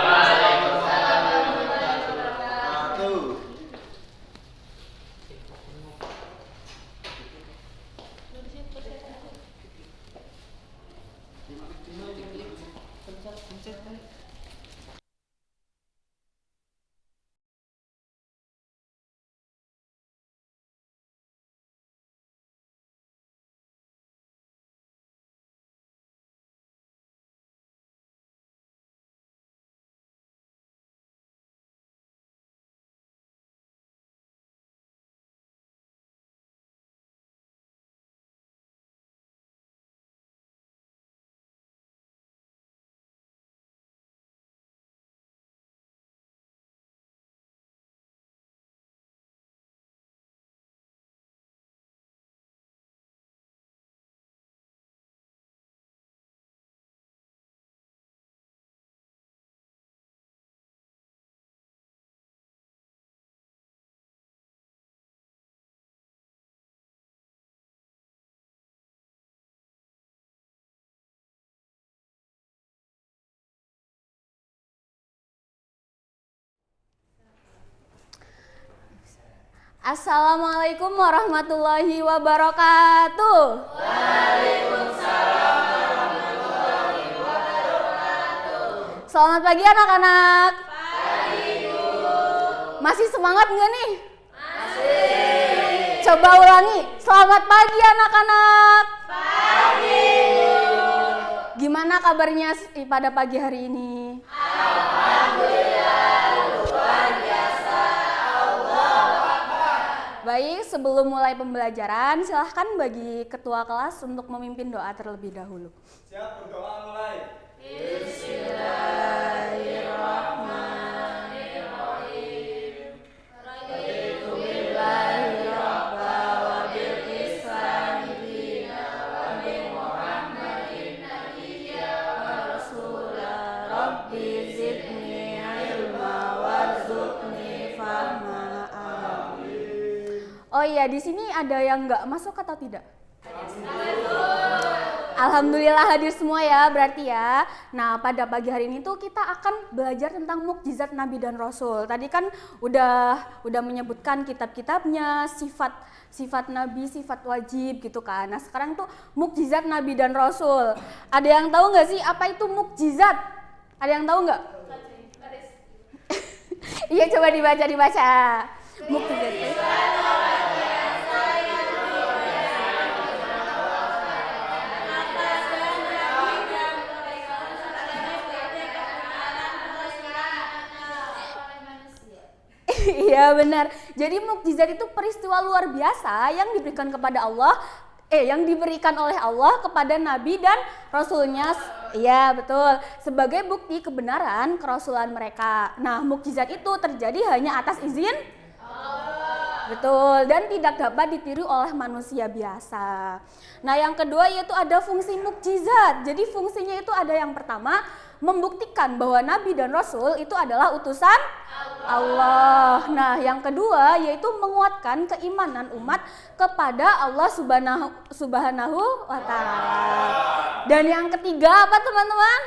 Assalamualaikum warahmatullahi wabarakatuh. Waalaikumsalam warahmatullahi wabarakatuh. Selamat pagi anak-anak. Pagi, Bu. Masih semangat nggak nih? Masih. Coba ulangi. Selamat pagi anak-anak. Pagi, Bu. Gimana kabarnya pada pagi hari ini? Alhamdulillah, luar biasa. Baik, sebelum mulai pembelajaran, silahkan bagi ketua kelas untuk memimpin doa terlebih dahulu. Siap, berdoa mulai. Bismillahirrahmanirrahim. Raditu billahi rabba wa bil islami dina wa bi Muhammadin nabiyya wa rasula. Rabbi zidni ilma warzuqni fahma. Oh iya, di sini ada yang nggak masuk atau tidak? Alhamdulillah hadir semua ya, berarti ya. Nah, pada pagi hari ini tuh kita akan belajar tentang mukjizat Nabi dan Rasul. Tadi kan udah menyebutkan kitab-kitabnya, sifat Nabi, sifat wajib gitu kan. Nah, sekarang tuh mukjizat Nabi dan Rasul. Ada yang tahu nggak sih apa itu mukjizat? Ada yang tahu nggak? Iya, coba dibaca. Mukjizat. Iya benar. Jadi mukjizat itu peristiwa luar biasa yang diberikan kepada Allah, yang diberikan oleh Allah kepada Nabi dan Rasulnya. Iya betul. Sebagai bukti kebenaran kerasulan mereka. Nah, mukjizat itu terjadi hanya atas izin Allah. Betul. Dan tidak dapat ditiru oleh manusia biasa. Nah, yang kedua yaitu ada fungsi mukjizat. Jadi fungsinya itu ada yang pertama, membuktikan bahwa Nabi dan Rasul itu adalah utusan Allah. Nah, yang kedua yaitu menguatkan keimanan umat kepada Allah Subhanahu wa Ta'ala. Dan yang ketiga apa teman-teman?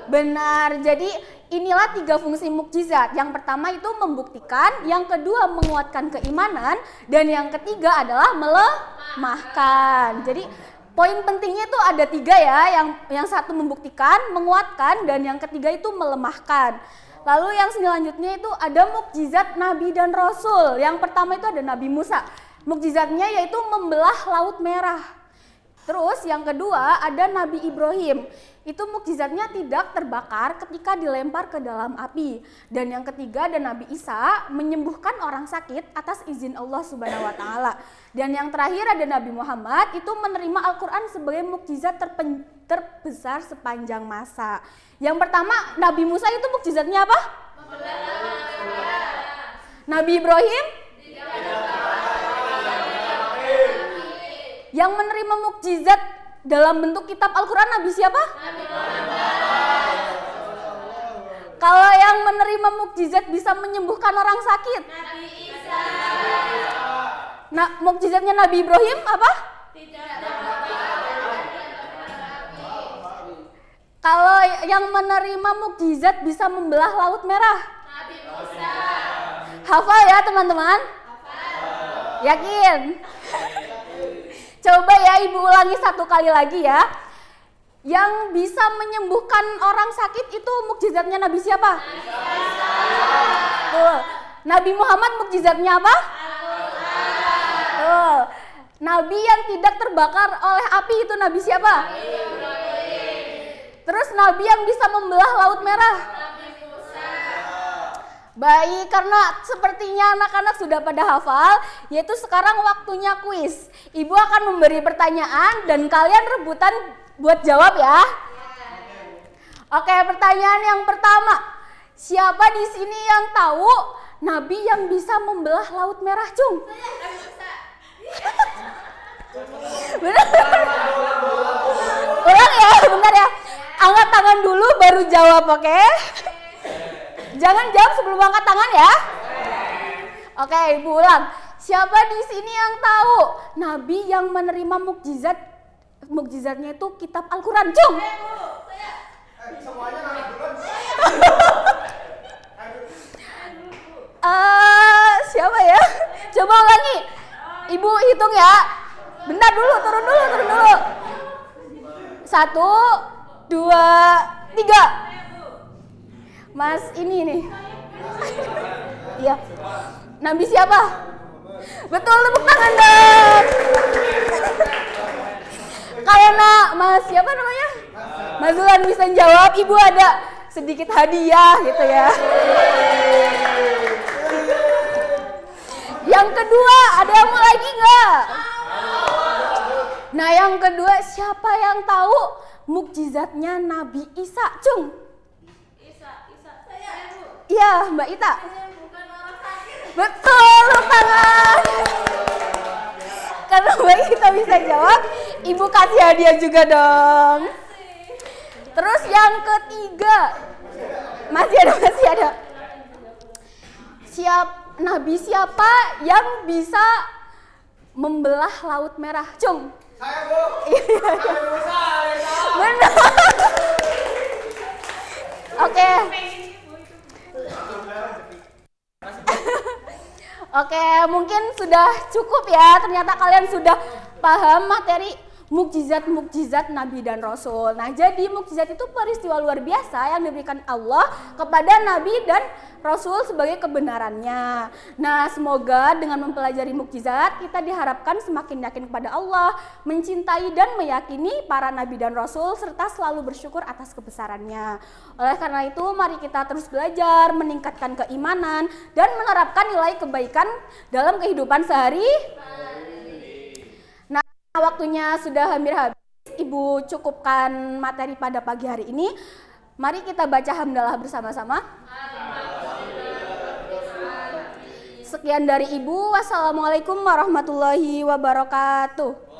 Benar. Jadi inilah 3 fungsi mukjizat. Yang pertama itu membuktikan, yang kedua menguatkan keimanan, dan yang ketiga adalah melemahkan. Jadi poin pentingnya itu ada 3 ya, yang satu membuktikan, menguatkan, dan yang ketiga itu melemahkan. Lalu yang selanjutnya itu ada mukjizat Nabi dan Rasul. Yang pertama itu ada Nabi Musa. Mukjizatnya yaitu membelah Laut Merah. Terus yang kedua ada Nabi Ibrahim. Itu mukjizatnya tidak terbakar ketika dilempar ke dalam api. Dan yang ketiga ada Nabi Isa, menyembuhkan orang sakit atas izin Allah Subhanahu wa Ta'ala. Dan yang terakhir ada Nabi Muhammad, itu menerima Al-Quran sebagai mukjizat terbesar sepanjang masa. Yang pertama Nabi Musa itu mukjizatnya apa? Nabi Ibrahim? Yang menerima mukjizat dalam bentuk kitab Al-Quran Nabi siapa? Nabi Muhammad. Kalau yang menerima mukjizat bisa menyembuhkan orang sakit? Nabi Isa. Nah, mukjizatnya Nabi Ibrahim apa? Kalau yang menerima mukjizat bisa membelah Laut Merah? Nabi Musa. Hafal ya teman-teman? Hafal. Yakin? Coba ya Ibu ulangi 1 kali lagi ya. Yang bisa menyembuhkan orang sakit itu mukjizatnya Nabi siapa? Tuh. Nabi Muhammad mukjizatnya apa? Tuh. Nabi yang tidak terbakar oleh api itu Nabi siapa? Terus Nabi yang bisa membelah Laut Merah? Baik, karena sepertinya anak-anak sudah pada hafal, yaitu sekarang waktunya kuis. Ibu akan memberi pertanyaan dan kalian rebutan buat jawab ya. Oke, pertanyaan yang pertama. Siapa di sini yang tahu Nabi yang bisa membelah Laut Merah, Cung? Benar? Ulang ya, bentar ya. Angkat tangan dulu baru jawab, oke? Jangan jawab sebelum angkat tangan ya. Oke, Ibu ulang. Siapa di sini yang tahu Nabi yang menerima mukjizatnya itu kitab Al-Quran, Cung? Semuanya nanya duluan. Siapa ya? Coba ulangi. Ibu hitung ya. Bentar dulu, turun dulu. 1, 2, 3. Mas ini nih. Iya. Nabi siapa? Betul, tepuk tangan dong. Karena Mas siapa namanya? Mas Zulan bisa jawab, Ibu ada sedikit hadiah gitu ya. Yang kedua, ada yang mau lagi nggak? Nah, yang kedua, siapa yang tahu mukjizatnya Nabi Isa, Cung? Iya, Mbak Ita. Betul, tangan. Karena Mbak Ita bisa jawab, Ibu kasih hadiah juga dong. Terus yang ketiga. Masih ada. Nabi siapa yang bisa membelah Laut Merah? Cung. Saya, Bu. Nabi Musa. Benar. Oke. Oke, mungkin sudah cukup ya. Ternyata kalian sudah paham materi mukjizat-mukjizat Nabi dan Rasul. Nah, jadi mukjizat itu peristiwa luar biasa yang diberikan Allah kepada Nabi dan Rasul sebagai kebenarannya. Nah, semoga dengan mempelajari mukjizat kita diharapkan semakin yakin kepada Allah, mencintai dan meyakini para Nabi dan Rasul serta selalu bersyukur atas kebesarannya. Oleh karena itu, mari kita terus belajar, meningkatkan keimanan dan menerapkan nilai kebaikan dalam kehidupan sehari-hari. Waktunya sudah hampir habis, Ibu cukupkan materi pada pagi hari ini. Mari kita baca hamdalah bersama-sama. Sekian dari Ibu. Wassalamualaikum warahmatullahi wabarakatuh.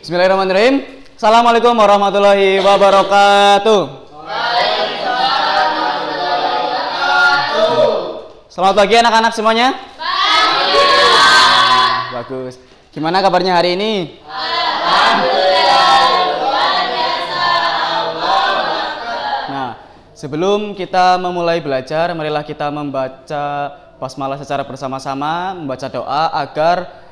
Bismillahirrahmanirrahim. Assalamualaikum warahmatullahi wabarakatuh. Selamat pagi anak-anak semuanya. Bagus. Gimana kabarnya hari ini? Nah, sebelum kita memulai belajar, marilah kita membaca basmalah secara bersama-sama, membaca doa agar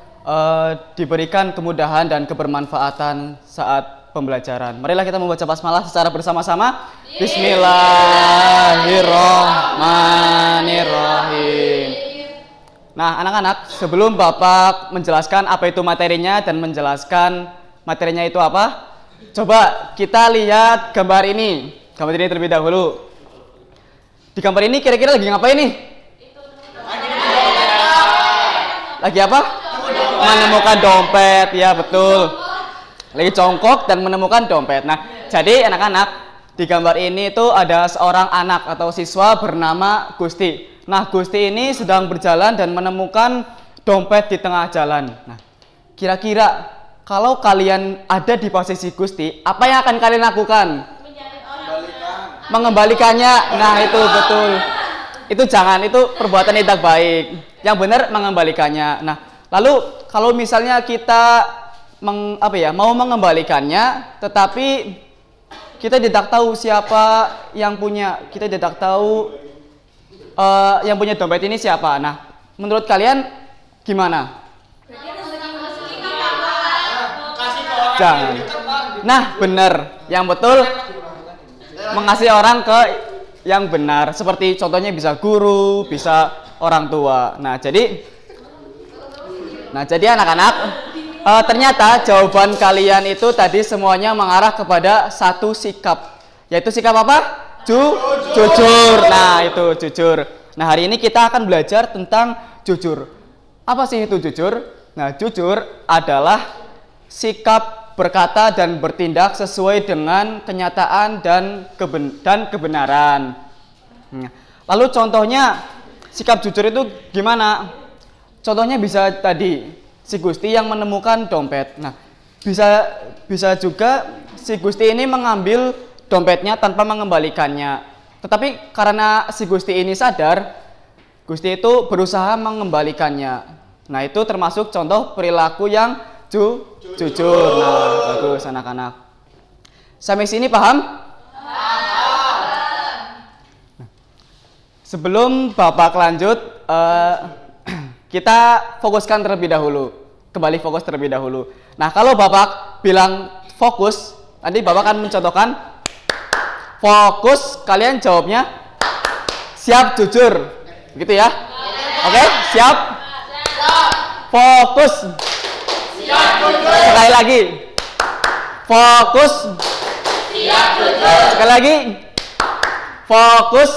diberikan kemudahan dan kebermanfaatan saat pembelajaran. Marilah kita membaca basmalah secara bersama-sama. Bismillahirrahmanirrahim. Nah, anak-anak, sebelum Bapak menjelaskan apa itu materinya dan menjelaskan materinya itu apa, coba kita lihat gambar ini. Gambar ini terlebih dahulu. Di gambar ini kira-kira lagi ngapain nih? Lagi apa? Menemukan dompet, ya betul. Lagi jongkok dan menemukan dompet. Nah, jadi anak-anak, di gambar ini itu ada seorang anak atau siswa bernama Gusti. Nah, Gusti ini sedang berjalan dan menemukan dompet di tengah jalan. Nah, kira-kira kalau kalian ada di posisi Gusti, apa yang akan kalian lakukan? Mengembalikannya. Nah, itu betul. Itu jangan, itu perbuatan tidak baik. Yang benar mengembalikannya. Nah, lalu kalau misalnya kita mau mengembalikannya, tetapi kita tidak tahu siapa yang punya, kita tidak tahu yang punya dompet ini siapa. Nah, menurut kalian gimana? Jangan. Nah, benar. Yang betul mengasih orang ke yang benar. Seperti contohnya bisa guru, bisa orang tua. Nah, jadi anak-anak, ternyata jawaban kalian itu tadi semuanya mengarah kepada satu sikap. Yaitu sikap apa? Jujur. Nah, itu jujur. Nah, hari ini kita akan belajar tentang jujur. Apa sih itu jujur? Nah, jujur adalah sikap berkata dan bertindak sesuai dengan kenyataan dan kebenaran. Lalu contohnya sikap jujur itu gimana? Contohnya bisa tadi si Gusti yang menemukan dompet. Nah, bisa juga si Gusti ini mengambil dompetnya tanpa mengembalikannya. Tetapi karena si Gusti ini sadar, Gusti itu berusaha mengembalikannya. Nah, itu termasuk contoh perilaku yang jujur. Nah, bagus anak-anak. Sampai sini paham? Sebelum Bapak lanjut, kita fokuskan terlebih dahulu. Kembali fokus terlebih dahulu. Nah, kalau Bapak bilang fokus, nanti Bapak akan mencontohkan fokus, kalian jawabnya siap jujur. Begitu ya? Oke, siap? Fokus. Siap jujur. Sekali lagi. Fokus. Siap jujur. Sekali lagi. Fokus.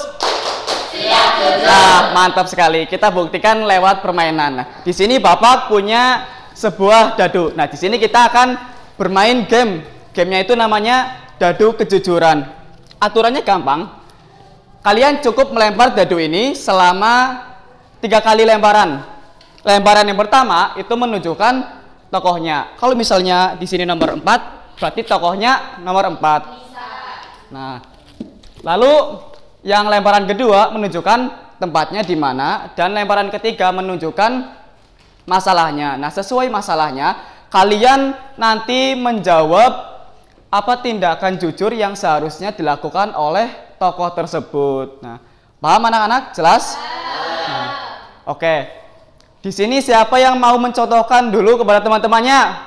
Siap jujur. Nah, mantap sekali. Kita buktikan lewat permainan. Nah, di sini Bapak punya sebuah dadu. Nah, di sini kita akan bermain game. Gamenya itu namanya dadu kejujuran. Aturannya gampang. Kalian cukup melempar dadu ini selama 3 kali lemparan. Lemparan yang pertama itu menunjukkan tokohnya. Kalau misalnya di sini nomor 4, berarti tokohnya nomor 4. Nah, lalu yang lemparan kedua menunjukkan tempatnya di mana, dan lemparan ketiga menunjukkan masalahnya. Nah, sesuai masalahnya, kalian nanti menjawab apa tindakan jujur yang seharusnya dilakukan oleh tokoh tersebut. Nah, paham anak-anak? Jelas? Nah, oke. Di sini siapa yang mau mencontohkan dulu kepada teman-temannya?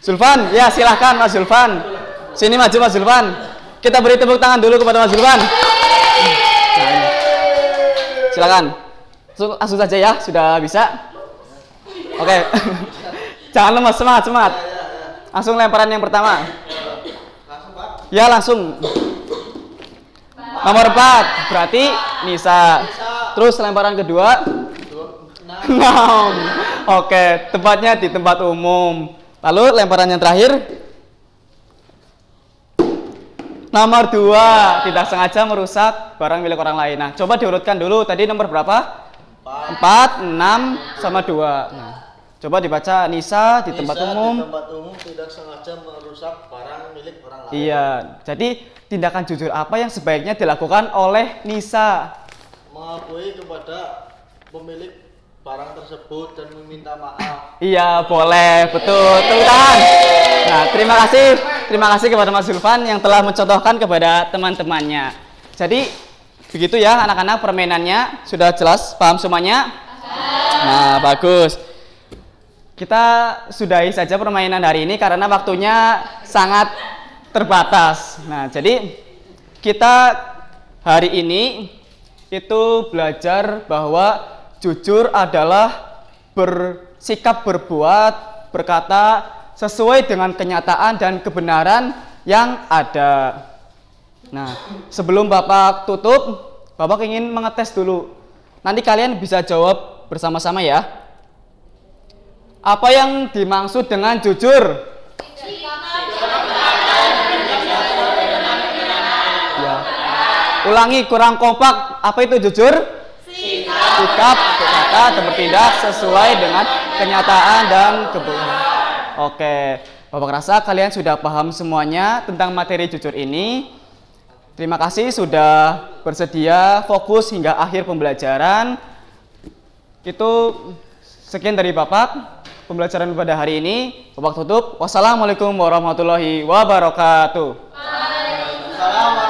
Zulfan, ya silahkan Mas Zulfan. Sini maju Mas Zulfan. Kita beri tepuk tangan dulu kepada Mas Zulfan. Silakan. Langsung saja ya, sudah bisa. Oke. Jangan lemas, semangat. Langsung lemparan yang pertama. Ya, langsung. Nomor 4, berarti Nisa. Terus lemparan kedua. 6. Oke, tempatnya di tempat umum. Lalu lemparan yang terakhir. Nomor 2, tidak sengaja merusak barang milik orang lain. Nah, coba diurutkan dulu. Tadi nomor berapa? 4, 6, sama 2. Nah, coba dibaca. Nisa di tempat umum. Di tempat umum tidak sengaja merusak barang milik orang lain. Iya, jadi tindakan jujur apa yang sebaiknya dilakukan oleh Nisa? Mengakui kepada pemilik barang tersebut dan meminta maaf. Iya, boleh, betul. Tepuk tangan. Nah, terima kasih kepada Mas Zulfan yang telah mencontohkan kepada teman-temannya. Jadi, begitu ya anak-anak, permainannya sudah jelas, paham semuanya? Nah, bagus. Kita sudahi saja permainan hari ini karena waktunya sangat terbatas. Nah, jadi kita hari ini itu belajar bahwa jujur adalah bersikap berbuat, berkata sesuai dengan kenyataan dan kebenaran yang ada. Nah, sebelum Bapak tutup, Bapak ingin mengetes dulu. Nanti kalian bisa jawab bersama-sama ya. Apa yang dimaksud dengan jujur? Ya. Ulangi, kurang kompak. Apa itu jujur? Sikap, berkata, dan bertindak sesuai dengan kenyataan dan kebenaran. Oke, Bapak rasa kalian sudah paham semuanya tentang materi jujur ini. Terima kasih sudah bersedia fokus hingga akhir pembelajaran. Itu sekian dari Bapak pembelajaran pada hari ini. Bapak tutup. Wassalamualaikum warahmatullahi wabarakatuh. Waalaikumsalam.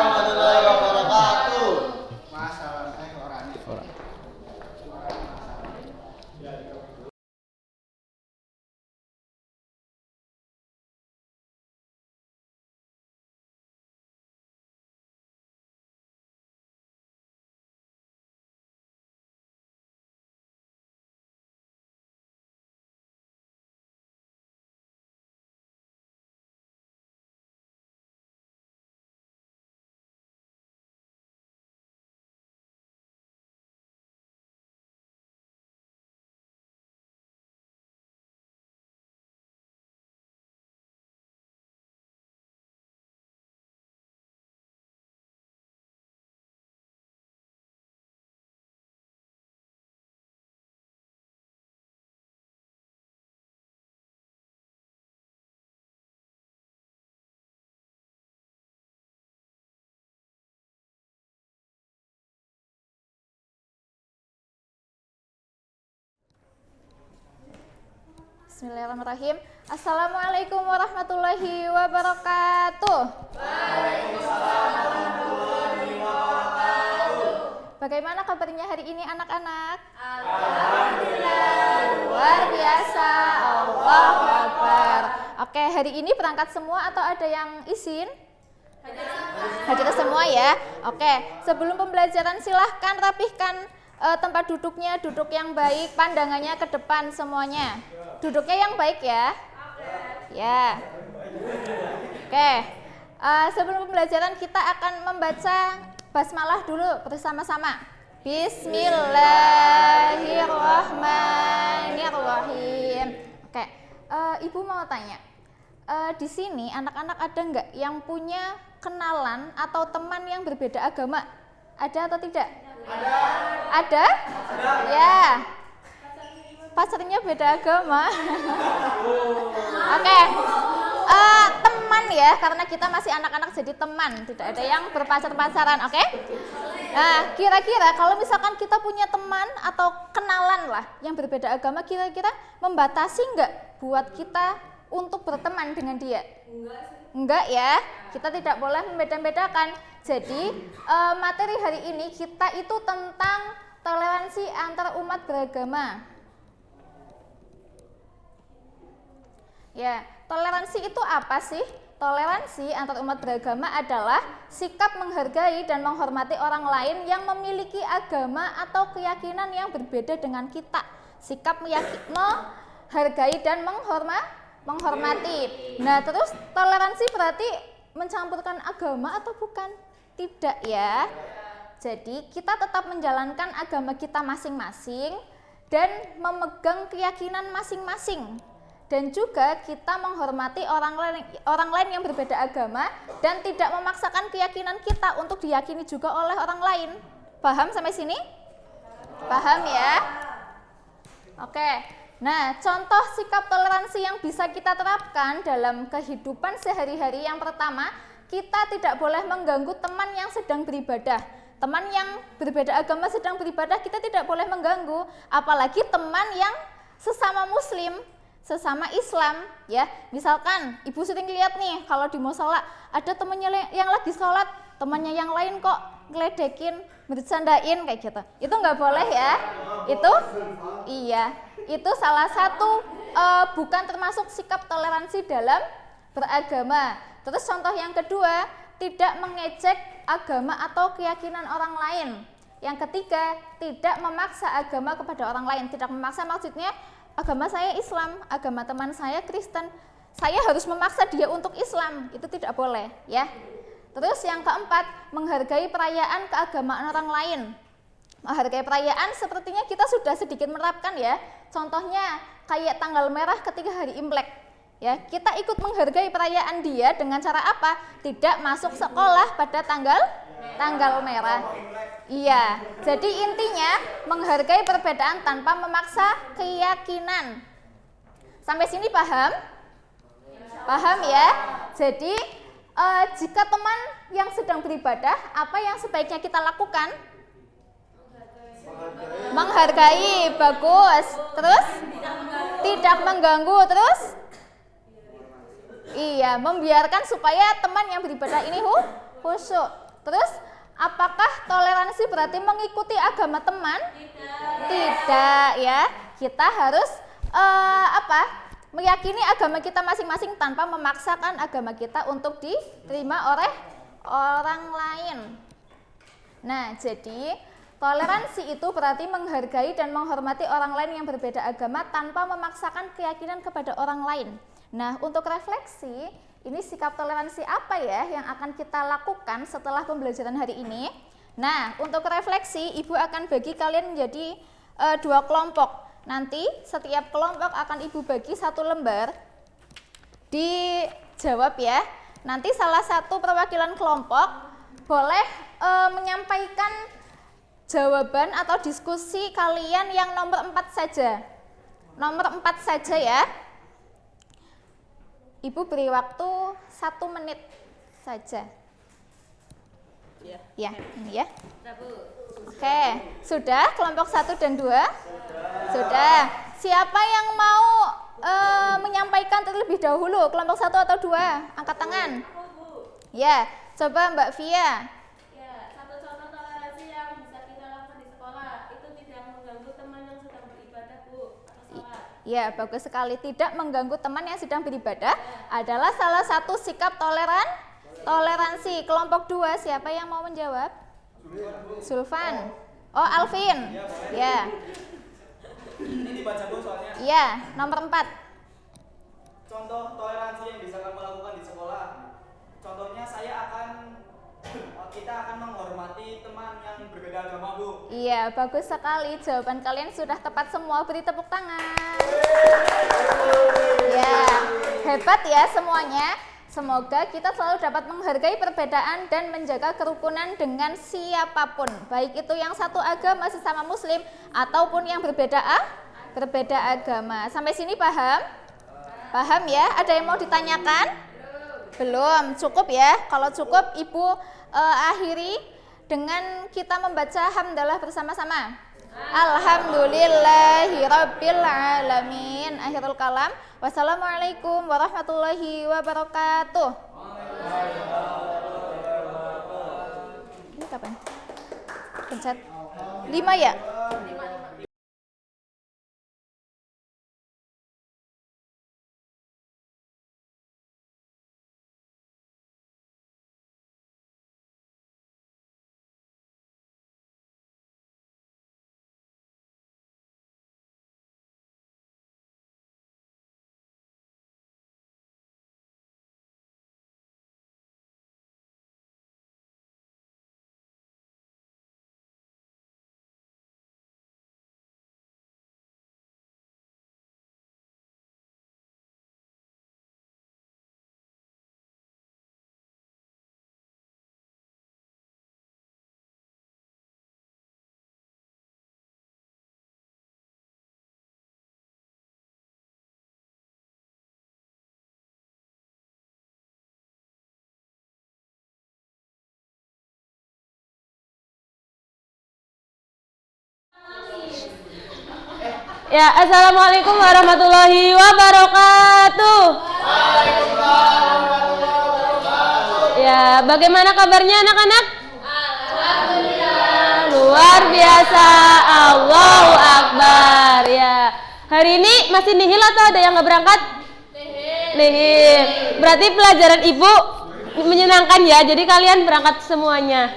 Bismillahirrahmanirrahim. Assalamualaikum warahmatullahi wabarakatuh. Bagaimana kabarnya hari ini anak-anak? Alhamdulillah. Luar biasa. Allahu Akbar. Oke, hari ini berangkat semua atau ada yang izin? Hadir semua ya. Oke, sebelum pembelajaran silahkan rapihkan tempat duduknya, duduk yang baik, pandangannya ke depan semuanya. Duduknya yang baik ya. Ya. Oke. Sebelum pembelajaran kita akan membaca basmalah dulu bersama-sama. Bismillahirrahmanirrahim. Oke. Ibu mau tanya. Di sini anak-anak ada nggak yang punya kenalan atau teman yang berbeda agama? Ada atau tidak? Ada? Ya. Pacarnya beda agama. Oke. Teman ya, karena kita masih anak-anak jadi teman, tidak ada yang berpacar-pacaran, oke? Nah, kira-kira kalau misalkan kita punya teman atau kenalan lah yang berbeda agama, kira-kira membatasi nggak buat kita untuk berteman dengan dia? Enggak ya, kita tidak boleh membeda-bedakan. Jadi materi hari ini kita itu tentang toleransi antar umat beragama. Ya, toleransi itu apa sih? Toleransi antar umat beragama adalah sikap menghargai dan menghormati orang lain yang memiliki agama atau keyakinan yang berbeda dengan kita. Sikap menghargai dan menghormati. Nah, terus toleransi berarti mencampurkan agama atau bukan? Tidak ya. Jadi kita tetap menjalankan agama kita masing-masing dan memegang keyakinan masing-masing. Dan juga kita menghormati orang lain yang berbeda agama dan tidak memaksakan keyakinan kita untuk diyakini juga oleh orang lain. Paham sampai sini? Paham ya? Oke. Nah, contoh sikap toleransi yang bisa kita terapkan dalam kehidupan sehari-hari, yang pertama, kita tidak boleh mengganggu teman yang sedang beribadah. Teman yang berbeda agama sedang beribadah, kita tidak boleh mengganggu, apalagi teman yang sesama muslim, sesama Islam ya. Misalkan ibu sering lihat nih kalau di mushola ada temannya yang lagi sholat, temannya yang lain kok ngeledekin, bercandain kayak gitu. Itu nggak boleh ya. Itu salah satu bukan termasuk sikap toleransi dalam beragama. Terus contoh yang kedua, tidak mengejek agama atau keyakinan orang lain. Yang ketiga, tidak memaksa agama kepada orang lain. Tidak memaksa maksudnya agama saya Islam, agama teman saya Kristen, saya harus memaksa dia untuk Islam, itu tidak boleh ya. Terus yang keempat, menghargai perayaan keagamaan orang lain. Menghargai perayaan sepertinya kita sudah sedikit menerapkan ya. Contohnya kayak tanggal merah ketika hari Imlek ya, kita ikut menghargai perayaan dia dengan cara apa? Tidak masuk sekolah pada tanggal merah. Iya, jadi intinya menghargai perbedaan tanpa memaksa keyakinan. Sampai sini paham? Paham ya? Jadi jika teman yang sedang beribadah, apa yang sebaiknya kita lakukan? Menghargai, bagus. Terus? Tidak mengganggu, terus? Iya, membiarkan supaya teman yang beribadah ini khusyuk. Terus, apakah toleransi berarti mengikuti agama teman? Tidak ya. Kita harus meyakini agama kita masing-masing tanpa memaksakan agama kita untuk diterima oleh orang lain. Nah, jadi toleransi itu berarti menghargai dan menghormati orang lain yang berbeda agama tanpa memaksakan keyakinan kepada orang lain. Nah, untuk refleksi, ini sikap toleransi apa ya yang akan kita lakukan setelah pembelajaran hari ini? Nah, untuk refleksi, Ibu akan bagi kalian menjadi 2 kelompok. Nanti setiap kelompok akan Ibu bagi 1 lembar. Dijawab ya. Nanti salah satu perwakilan kelompok boleh menyampaikan jawaban atau diskusi kalian yang nomor 4 saja. Nomor 4 saja ya. Ibu beri waktu 1 menit saja. Ya, ini ya. Oke, sudah kelompok 1 dan 2? Sudah. Siapa yang mau menyampaikan terlebih dahulu? Kelompok 1 atau 2? Angkat tangan. Ya, coba Mbak Via. Ya, satu contoh toleransi yang bisa kita lakukan di sekolah itu tidak mengganggu teman yang sedang beribadah, Bu, atau sholat. Ya, bagus sekali. Tidak mengganggu teman yang sedang beribadah adalah salah satu sikap toleransi. Kelompok 2, siapa yang mau menjawab? Sulfan. Oh, Alvin. Ya. Ini dibaca Bu soalnya. Ya, nomor 4. Contoh toleransi yang bisa kamu lakukan di sekolah. Contohnya kita akan menghormati teman yang berbeda agama, Bu. Iya, bagus sekali. Jawaban kalian sudah tepat semua. Beri tepuk tangan. Ya, hebat ya semuanya. Semoga kita selalu dapat menghargai perbedaan dan menjaga kerukunan dengan siapapun, baik itu yang satu agama sesama muslim ataupun yang berbeda agama. Sampai sini paham? Paham ya? Ada yang mau ditanyakan? Belum, cukup ya. Kalau cukup, Ibu akhiri dengan kita membaca hamdalah bersama-sama. Alhamdulillahirabbil alamin. Akhirul kalam. Wassalamualaikum warahmatullahi wabarakatuh. Ini kapan? Pencet 5 ya? Ya, assalamualaikum warahmatullahi wabarakatuh. Ya, bagaimana kabarnya anak-anak? Alhamdulillah. Luar biasa. Allahu Akbar. Ya, hari ini masih nihil atau ada yang nggak berangkat? Nihil. Berarti pelajaran ibu menyenangkan ya. Jadi kalian berangkat semuanya.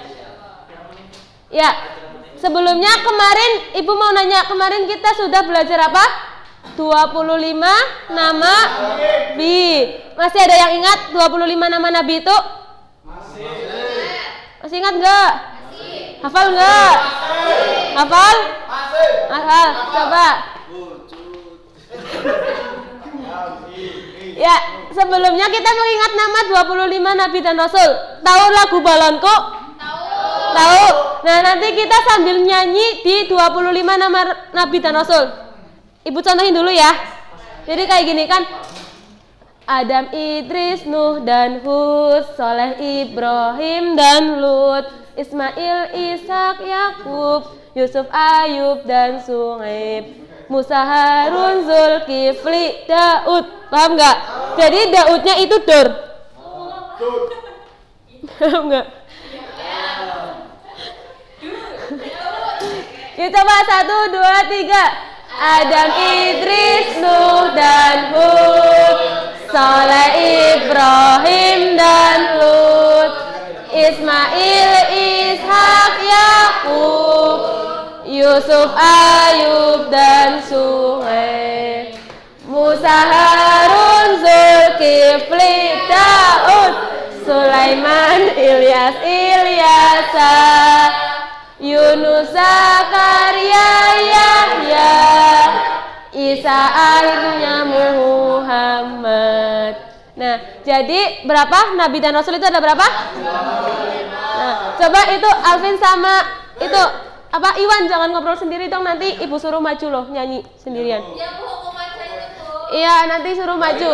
Ya. Sebelumnya kemarin Ibu mau nanya, kemarin kita sudah belajar apa? 25 nama Nabi. Masih ada yang ingat 25 nama Nabi itu? Masih ingat nggak? Hafal nggak? Hafal? Hafal. Coba. Ya, sebelumnya kita mengingat nama 25 Nabi dan Rasul. Tahu lagu Balonku? Tahu. Nah, nanti kita sambil nyanyi di 25 nama Nabi dan Rasul. Ibu contohin dulu ya. Jadi kayak gini kan. Adam, Idris, Nuh dan Hud, Soleh, Ibrahim dan Lut, Ismail, Ishak, Yakub, Yusuf, Ayub dan Shu'aib, Musa, Harun, Zulkifli, Daud. Paham nggak? Jadi Daudnya itu Dur. Paham nggak? Kita coba 1, 2, 3. Adam, Idris, Nuh dan Hud, Soleh, Ibrahim dan Lut, Ismail, Ishak, Yakub, Yusuf, Ayub dan Shu'aib, Musa, Harun, Zulkifli, Daud, Sulaiman, Ilyas, Ilyasa, Yunus, Zakaria, Yahya, Isa, akhirnya Muhammad. Nah, jadi berapa Nabi dan Rasul itu ada berapa? Nah, coba itu Alvin sama itu apa Iwan jangan ngobrol sendiri dong, nanti ibu suruh maju loh nyanyi sendirian. Iya, nanti suruh maju.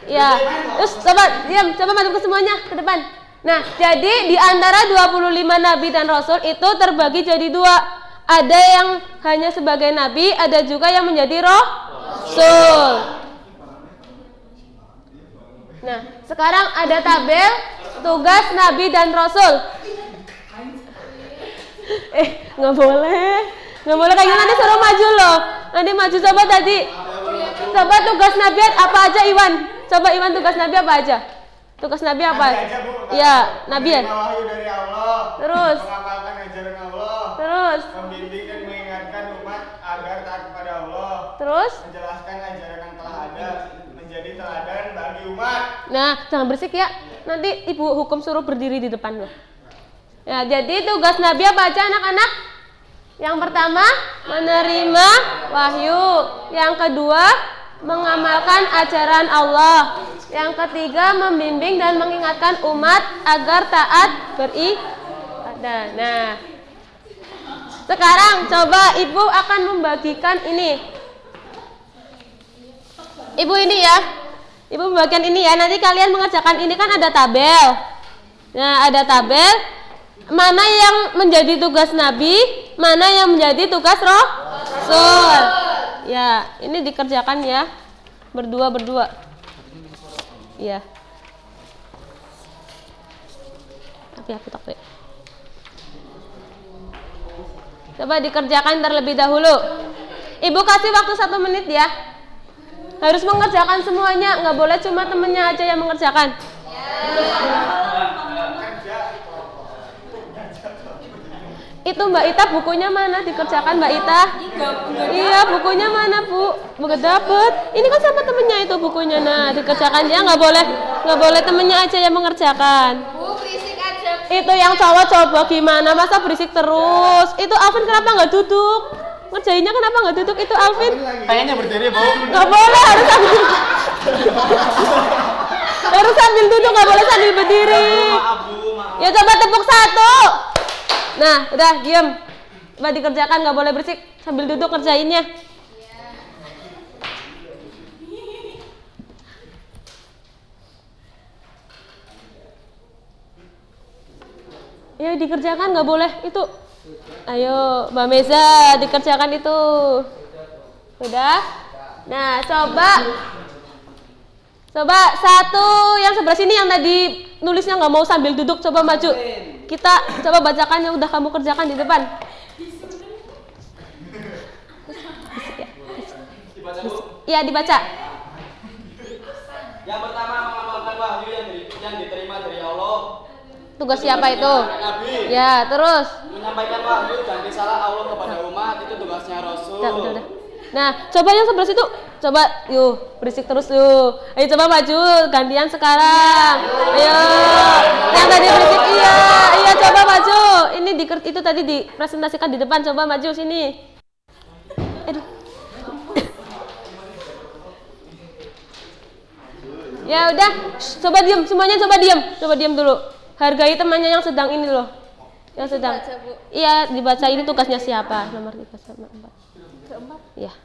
Iya, terus coba diam, coba maju ke semuanya ke depan. Nah, jadi di antara 25 Nabi dan Rasul itu terbagi jadi 2. Ada yang hanya sebagai Nabi, ada juga yang menjadi Rasul. Nah, sekarang ada tabel tugas Nabi dan Rasul. Nggak boleh kayak gini, nanti suruh maju loh. Nanti maju, coba tadi. Coba tugas Nabi apa aja, Iwan? Coba Iwan, tugas Nabi apa aja? Tugas Nabi apa? Ya, Nabi. Wahyu dari Allah. Terus. Mengamalkan ajaran Allah. Terus. Membimbing dan mengingatkan umat agar taat kepada Allah. Terus. Menjelaskan ajaran yang telah ada, menjadi teladan bagi umat. Nah, jangan berisik ya. Nanti ibu hukum suruh berdiri di depan loh. Ya, jadi tugas Nabi apa aja anak-anak? Yang pertama, menerima wahyu. Yang kedua, mengamalkan ajaran Allah. Yang ketiga, membimbing dan mengingatkan umat agar taat beribadah. Nah, sekarang coba ibu akan membagikan ini. Ibu ini ya. Ibu membagikan ini ya. Nanti kalian mengerjakan ini, kan ada tabel. Nah, ada tabel. Mana yang menjadi tugas Nabi, mana yang menjadi tugas Rasul. Ya, ini dikerjakan ya. Berdua. Ya. Tapi. Coba dikerjakan terlebih dahulu. Ibu kasih waktu 1 menit ya. Harus mengerjakan semuanya, nggak boleh cuma temennya aja yang mengerjakan. Itu Mbak Ita bukunya mana, dikerjakan Mbak Ita? Iya, bukunya mana Bu? Nggak dapet. Ini kan sama temennya itu bukunya. Nah, dikerjakan ya, nggak boleh temennya aja yang mengerjakan. Bu, berisik aja. Itu yang cowok coba gimana, masa berisik terus? Itu Alvin kenapa nggak duduk? Ngerjainnya kenapa nggak duduk itu Alvin? Kayaknya berdiri, Bu. Nggak boleh, harus sambil duduk, nggak boleh sambil berdiri. Ya coba tepuk 1. Nah, udah diam. Coba dikerjakan, nggak boleh berisik, sambil duduk kerjainnya. Ya dikerjakan, nggak boleh itu. Ayo, Mbak Meza, dikerjakan itu. Udah? Nah, coba 1 yang sebelah sini yang tadi nulisnya nggak mau sambil duduk, coba maju. Kita coba bacakan yang udah kamu kerjakan di depan. Iya, dibaca. Yang pertama, mengamalkan wahyu yang diterima dari Allah. Tugas siapa itu? Nabi. Ya, terus. Menyampaikan wahyu dan risalah Allah kepada umat, itu tugasnya Rasul. Udah. Nah, coba yang sebelah situ. Coba, yuk, berisik terus yuk. Ayo coba maju, gantian sekarang. Ayo. Yang tadi berisik, iya, coba maju. Ini itu tadi dipresentasikan di depan, coba maju sini. Aduh. Ya udah, coba diam, semuanya coba diam dulu. Hargai temannya yang sedang ini loh. Yang sedang. Iya, dibaca ini tugasnya siapa? Nomor 3 sama 4. Keempat? Iya.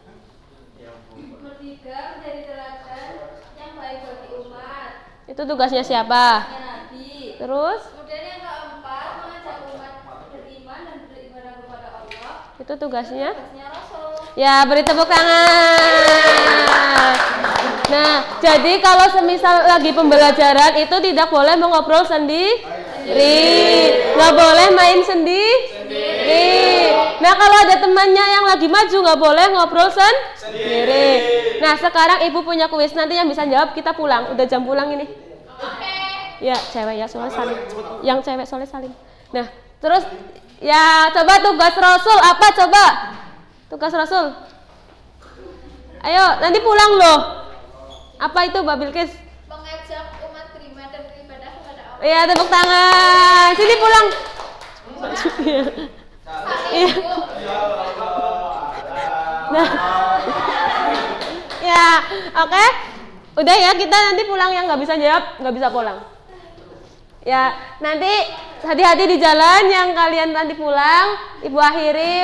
Nomor 3, menjadi teladan yang baik bagi umat. Itu tugasnya siapa? Nabi. Terus? Kemudian yang keempat, mengajak umat beriman dan beribadah kepada Allah. Itu tugasnya? Tugasnya Rasul. Ya, beri tepuk tangan. Nah, jadi kalau semisal lagi pembelajaran itu tidak boleh mengobrol sendiri. Nggak boleh main sendiri. Nah, kalau ada temannya yang lagi maju nggak boleh ngobrol sendiri. Nah, sekarang ibu punya kuis, nanti yang bisa jawab kita pulang. Udah jam pulang ini. Ya, cewek ya, soalnya saling. Yang cewek soalnya saling. Nah, terus ya coba tugas Rasul apa coba? Tugas Rasul. Ayo, nanti pulang loh. Apa itu, Mbak Bilkis? Mengajak umat beriman dan beribadah kepada Allah. Iya, tepuk tangan. Sini pulang. Iya. Nah. Ya, oke. Udah ya, kita nanti pulang, yang nggak bisa jawab nggak bisa pulang. Ya, nanti hati-hati di jalan yang kalian nanti pulang. Ibu akhiri,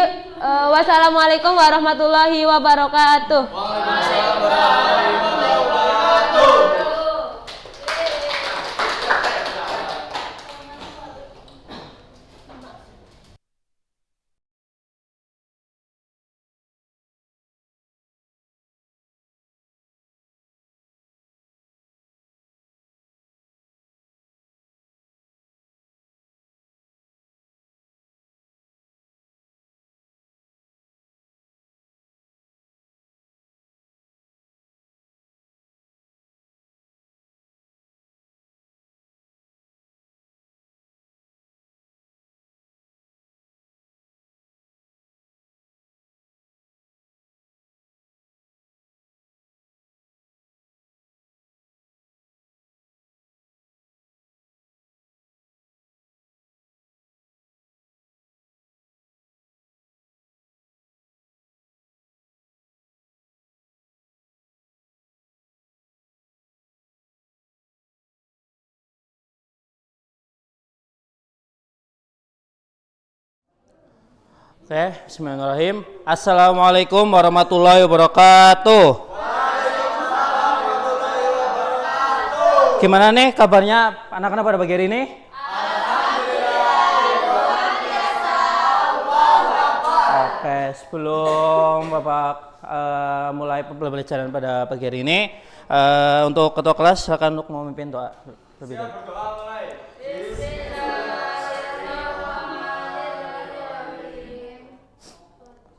wassalamualaikum warahmatullahi wabarakatuh. Waalaikumsalam warahmatullahi wabarakatuh. Oke, bismillahirrahmanirrahim. Assalamualaikum warahmatullahi wabarakatuh. Gimana nih kabarnya anak-anak pada pagi hari ini? Oke, sebelum Bapak mulai pembelajaran pada pagi hari ini, untuk ketua kelas silakan untuk memimpin doa lebih dahulu. Berdoa mulai.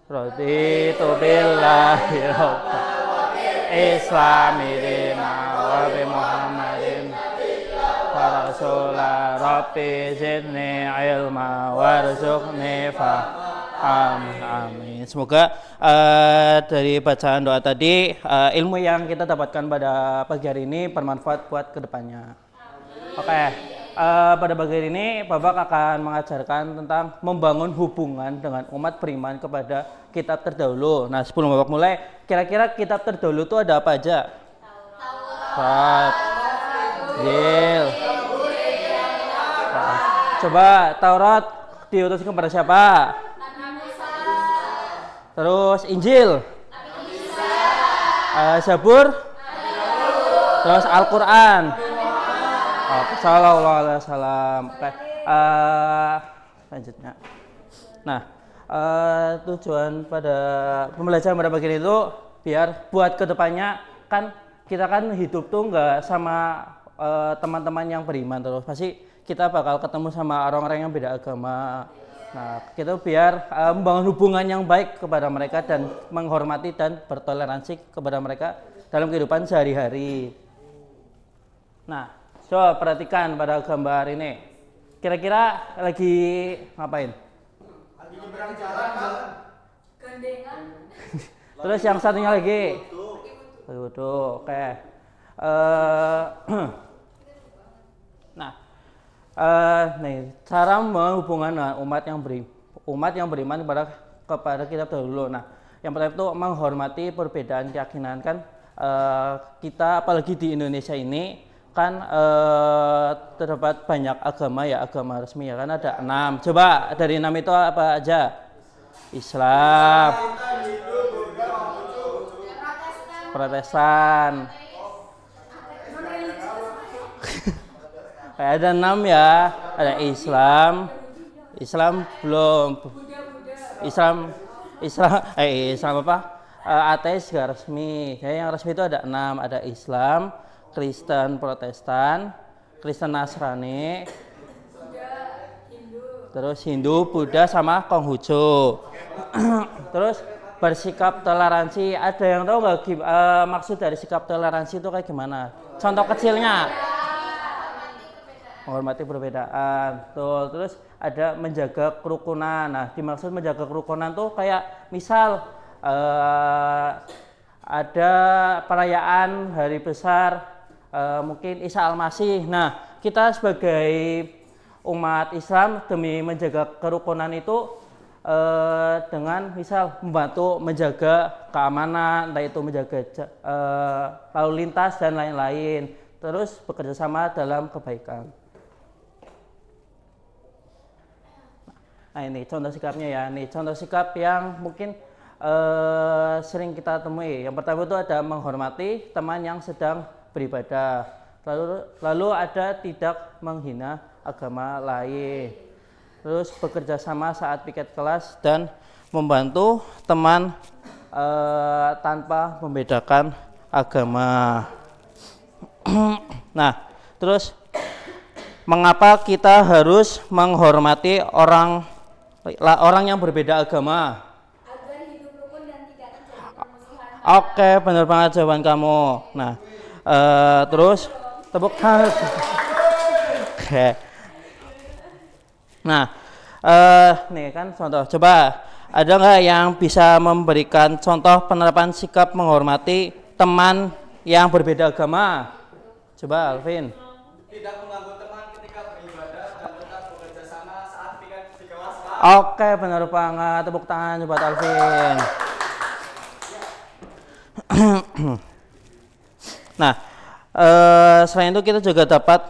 Raditu billahi rabban Islami dina wa bi Muhammadin wa rasulah rabbi zidni ilma warzuqni faham. Amin. Semoga dari bacaan doa tadi ilmu yang kita dapatkan pada pagi hari ini bermanfaat buat kedepannya. Oke. Pada pagi hari ini Bapak akan mengajarkan tentang membangun hubungan dengan umat beriman kepada kitab terdahulu. Nah, sebelum Bapak mulai, kira-kira kitab terdahulu itu ada apa aja? Taurat, Injil. Coba Taurat diutuskan kepada siapa? Terus Injil, Zabur, terus Al-Quran. Sallallahu alaihi wasallam. Oke. Lanjutnya. Nah, tujuan pada pembelajaran pada pagi ini itu biar buat kedepannya kan kita kan hidup tuh nggak sama teman-teman yang beriman terus, pasti kita bakal ketemu sama orang-orang yang beda agama. Nah, kita biar membangun hubungan yang baik kepada mereka dan menghormati dan bertoleransi kepada mereka dalam kehidupan sehari-hari. Nah, coba perhatikan pada gambar ini. Kira-kira lagi ngapain? Lagi nyebrang jalan, Bang. Gandengan. Terus yang satunya lagi? Lagi wudu. Oke. Nah, nih cara menghubungkan umat yang beriman kepada kitab terdahulu. Nah, yang pertama itu menghormati perbedaan keyakinan kan. Kita apalagi di Indonesia ini kan terdapat banyak agama ya, agama resmi ya kan ada 6. Coba dari 6 itu apa aja? Islam, Protestan. Ada 6 ya, ada Islam belum, Islam apa? Ateis gak resmi. Jadi yang resmi itu ada 6, ada Islam, Kristen Protestan, Kristen Nasrani, terus Hindu, Buddha sama Konghucu. Terus bersikap toleransi. Ada yang tahu nggak maksud dari sikap toleransi itu kayak gimana? Contoh kecilnya, menghormati perbedaan. Tuh, terus ada menjaga kerukunan. Nah, dimaksud menjaga kerukunan tuh kayak misal ada perayaan hari besar. Mungkin Isa Al-Masih. Nah, kita sebagai umat Islam demi menjaga kerukunan itu dengan misal membantu menjaga keamanan, entah itu menjaga lalu lintas dan lain-lain. Terus bekerja sama dalam kebaikan. Nah, ini contoh sikapnya ya. Ini contoh sikap yang mungkin sering kita temui. Yang pertama itu ada menghormati teman yang sedang beribadah, lalu ada tidak menghina agama lain, terus bekerja sama saat piket kelas dan membantu teman tanpa membedakan agama. Nah, terus mengapa kita harus menghormati orang yang berbeda agama? Agar hidup rukun dan tidak terjadi permusuhan. Oke, benar banget jawaban kamu. Nah, terus tepuk tangan. Oke. Nah, nih kan contoh. Coba ada nggak yang bisa memberikan contoh penerapan sikap menghormati teman yang berbeda agama? Coba Alvin. Tidak mengganggu teman ketika beribadah dan tetap bekerja sama saat piket di kelas. Oke, benar banget. Tepuk tangan buat Alvin. Nah, selain itu kita juga dapat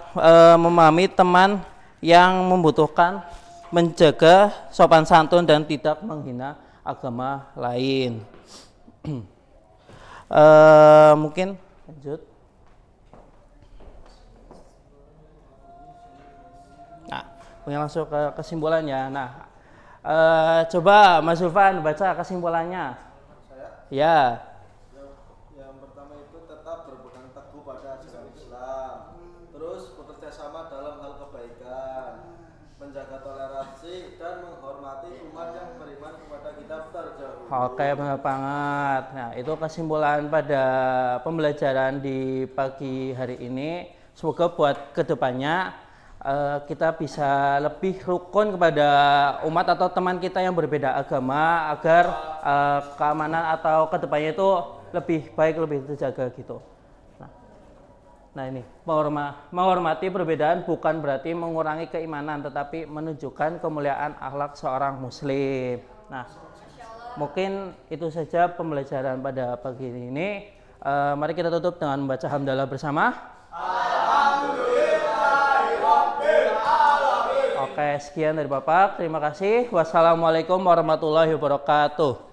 memahami teman yang membutuhkan menjaga sopan santun dan tidak menghina agama lain. Mungkin lanjut. Nah, mungkin langsung ke kesimpulannya. Nah, coba Mas Zulfan baca kesimpulannya. Saya? Ya. Yang pertama itu tetap berpegang teguh pada ajaran Islam, terus bekerja sama dalam hal kebaikan, menjaga toleransi dan menghormati umat yang beriman kepada kitab terdahulu. Oke, benar banget. Nah, itu kesimpulan pada pembelajaran di pagi hari ini. Semoga buat kedepannya kita bisa lebih rukun kepada umat atau teman kita yang berbeda agama agar keamanan atau kedepannya itu lebih baik, lebih terjaga gitu. Nah ini menghormati perbedaan bukan berarti mengurangi keimanan, tetapi menunjukkan kemuliaan akhlak seorang muslim. Nah, mungkin itu saja pembelajaran pada pagi ini. Mari kita tutup dengan membaca hamdalah bersama. Oke, sekian dari Bapak. Terima kasih. Wassalamualaikum warahmatullahi wabarakatuh.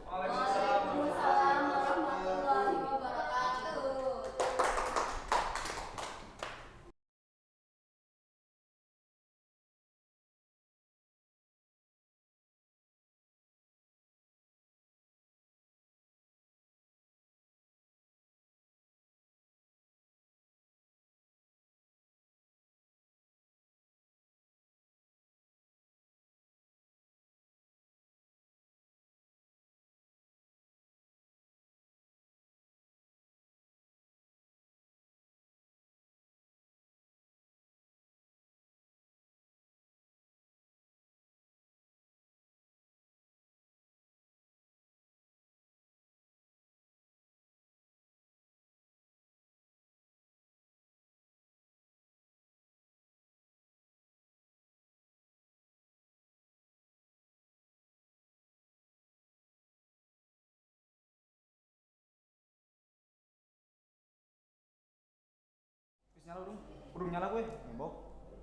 Nyala dong, udah nyala gue, Mbok.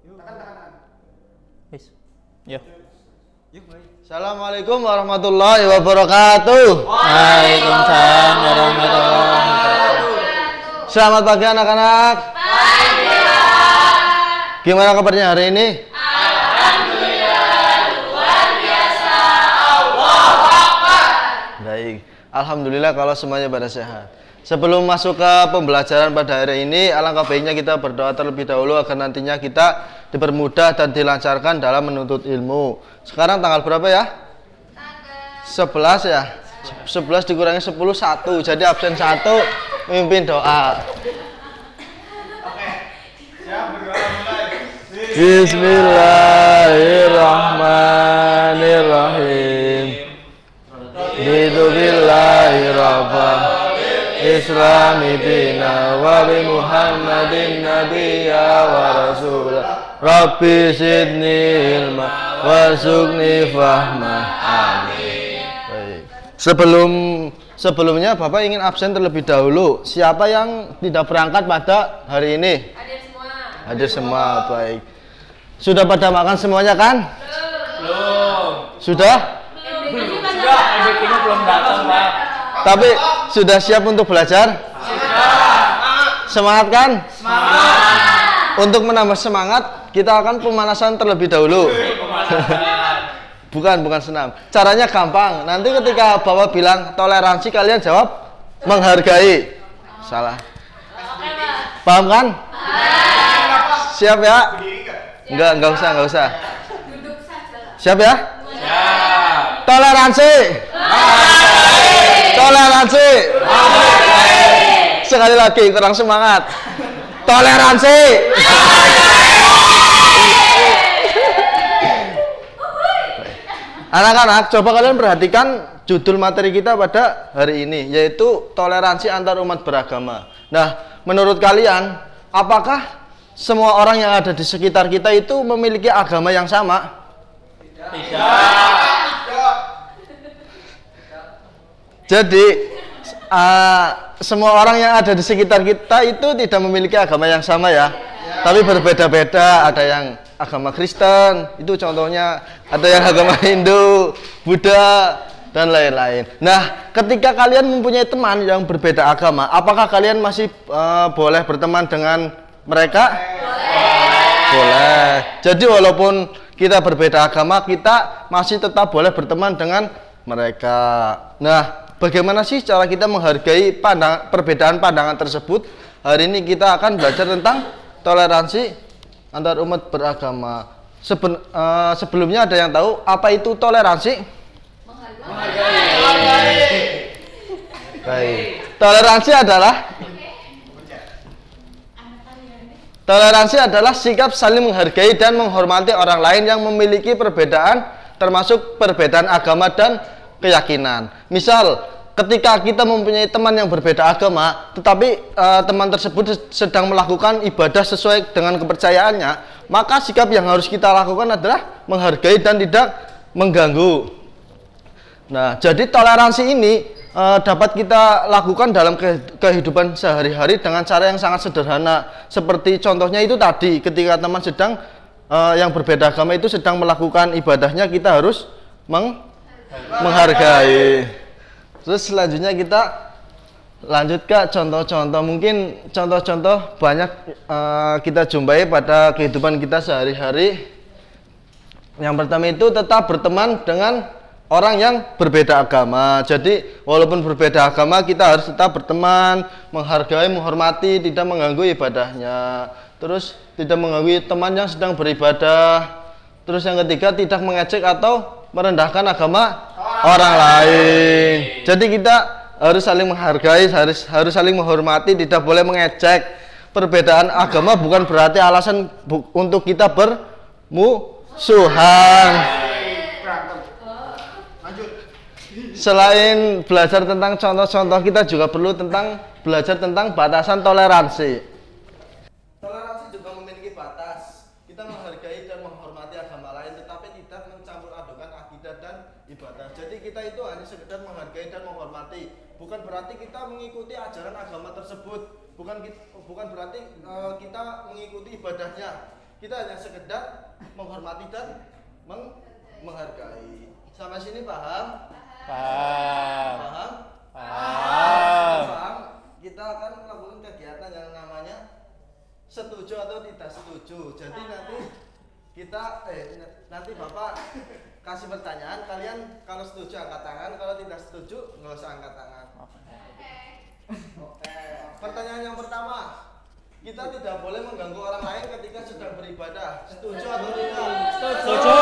Yuk, tekan. Wis. Yuk. Yuk mulai. Assalamualaikum warahmatullahi wabarakatuh. Waalaikumsalam warahmatullahi wabarakatuh. Selamat pagi anak-anak. Gimana kabarnya hari ini? Alhamdulillah, luar biasa. Allahu Akbar. Baik, alhamdulillah kalau semuanya pada sehat. Sebelum masuk ke pembelajaran pada hari ini, alangkah baiknya kita berdoa terlebih dahulu agar nantinya kita dipermudah dan dilancarkan dalam menuntut ilmu. Sekarang tanggal berapa ya? 11 ya? 11 dikurangi 10, 1. Jadi absen 1, mimpin doa. Oke, siap berdoa mulai. Bismillahirrahmanirrahim. Bismillahirrahmanirrahim. Islami dina wa bi Muhammadin nabiyya wa rasulah. Rabbi zidni ilma warzuqni fahma. Amin. Baik. Sebelumnya Bapak ingin absen terlebih dahulu. Siapa yang tidak berangkat pada hari ini? Hadir semua. Hadir semua, baik. Sudah pada makan semuanya kan? Belum. Sudah? Sudah, MBK-nya belum datang, Pak. Tapi sudah siap untuk belajar? Sudah. Semangat kan? Semangat. Untuk menambah semangat, kita akan pemanasan terlebih dahulu. Bukan senam. Caranya gampang. Nanti ketika Bapak bilang toleransi, kalian jawab menghargai. Salah. Paham kan? Siap ya? Enggak usah. Siap ya? Siap. Toleransi. Toleransi. Sekali lagi kurang semangat. Toleransi. Anak-anak, coba kalian perhatikan judul materi kita pada hari ini, yaitu toleransi antar umat beragama. Nah, menurut kalian, apakah semua orang yang ada di sekitar kita itu memiliki agama yang sama? Tidak. Jadi semua orang yang ada di sekitar kita itu tidak memiliki agama yang sama ya, tapi berbeda-beda. Ada yang agama Kristen, itu contohnya, ada yang agama Hindu, Buddha, dan lain-lain. Nah, ketika kalian mempunyai teman yang berbeda agama, apakah kalian masih boleh berteman dengan mereka? Boleh. Jadi walaupun kita berbeda agama, kita masih tetap boleh berteman dengan mereka. Nah, bagaimana sih cara kita menghargai perbedaan pandangan tersebut? Hari ini kita akan belajar tentang toleransi antar umat beragama. Sebelumnya ada yang tahu apa itu toleransi? Baik. Toleransi adalah sikap saling menghargai dan menghormati orang lain yang memiliki perbedaan, termasuk perbedaan agama dan keyakinan. Misal, ketika kita mempunyai teman yang berbeda agama, tetapi teman tersebut sedang melakukan ibadah sesuai dengan kepercayaannya, maka sikap yang harus kita lakukan adalah menghargai dan tidak mengganggu. Nah, jadi toleransi ini dapat kita lakukan dalam kehidupan sehari-hari dengan cara yang sangat sederhana. Seperti contohnya itu tadi, ketika teman sedang yang berbeda agama itu sedang melakukan ibadahnya, kita harus menghargai. Terus selanjutnya kita lanjut ke contoh-contoh. Mungkin contoh-contoh banyak kita jumpai pada kehidupan kita sehari-hari. Yang pertama itu tetap berteman dengan orang yang berbeda agama. Jadi walaupun berbeda agama, kita harus tetap berteman, menghargai, menghormati, tidak mengganggu ibadahnya. Terus tidak mengganggu teman yang sedang beribadah. Terus yang ketiga, tidak mengejek atau merendahkan agama orang lain. Jadi kita harus saling menghargai, harus saling menghormati, tidak boleh mengejek. Perbedaan agama bukan berarti alasan untuk kita bermusuhan. Selain belajar tentang contoh-contoh, kita juga perlu belajar tentang batasan toleransi. Toleransi juga memiliki batas. Kita menghargai dan menghormati agama lain, tetapi tidak mencampur adukan akidah dan ibadah. Jadi kita itu hanya sekedar menghargai dan menghormati. Bukan berarti kita mengikuti ajaran agama tersebut. Bukan berarti kita mengikuti ibadahnya. Kita hanya sekedar menghormati dan menghargai. Sampai sini paham? Paham. Kita akan melakukan kegiatan yang namanya setuju atau tidak setuju. Jadi nanti Bapak kasih pertanyaan, kalian kalau setuju angkat tangan, kalau tidak setuju nggak usah angkat tangan. Oke. Pertanyaan yang pertama, kita tidak boleh mengganggu orang lain ketika sedang beribadah. Setuju atau tidak? Setuju.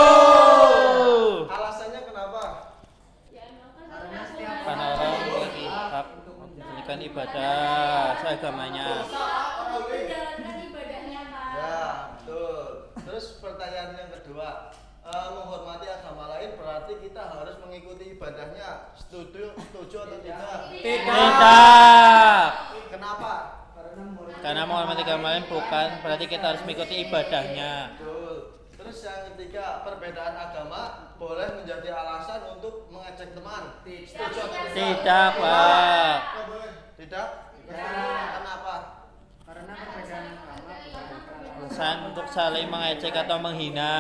Alasannya kenapa? Karena orang memiliki hak menjalankan ibadah seagamanya. Ya, betul. Terus pertanyaan yang kedua, menghormati agama lain berarti kita harus mengikuti ibadahnya. Setuju atau tidak? Tidak. Kenapa? Karena menghormati agama lain bukan berarti kita harus mengikuti ibadahnya. Betul. Terus yang ketiga, perbedaan agama boleh menjadi alasan untuk mengejek teman. Setuju atau tidak? Tidak, Pak. Tidak? Kenapa? Karena perbedaan agama Alasan untuk saling mengejek atau menghina.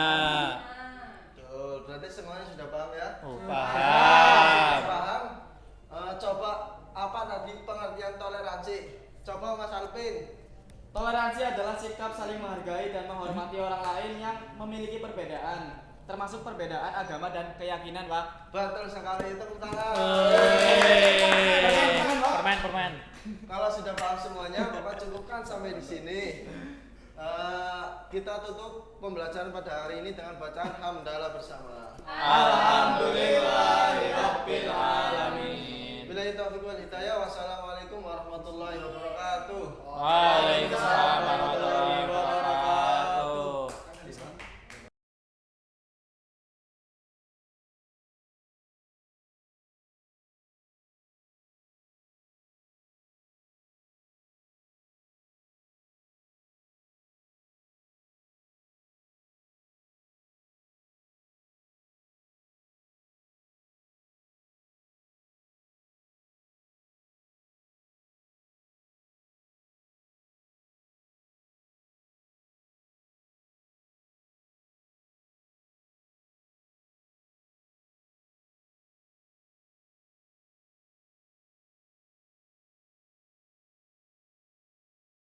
Betul. Berarti semuanya sudah paham ya? Paham. Paham? Coba apa tadi pengertian toleransi? Coba Mas Alvin. Toleransi adalah sikap saling menghargai dan menghormati orang lain yang memiliki perbedaan, termasuk perbedaan agama dan keyakinan, Pak. Betul sekali, tepuk tangan. Permen. Kalau sudah paham semuanya, Bapak cukupkan sampai di sini. Kita tutup pembelajaran pada hari ini dengan bacaan hamdalah bersama. Alhamdulillahirabbil alamin. Billahi taufiq wal hidayah. Wassalamualaikum warahmatullahi wabarakatuh.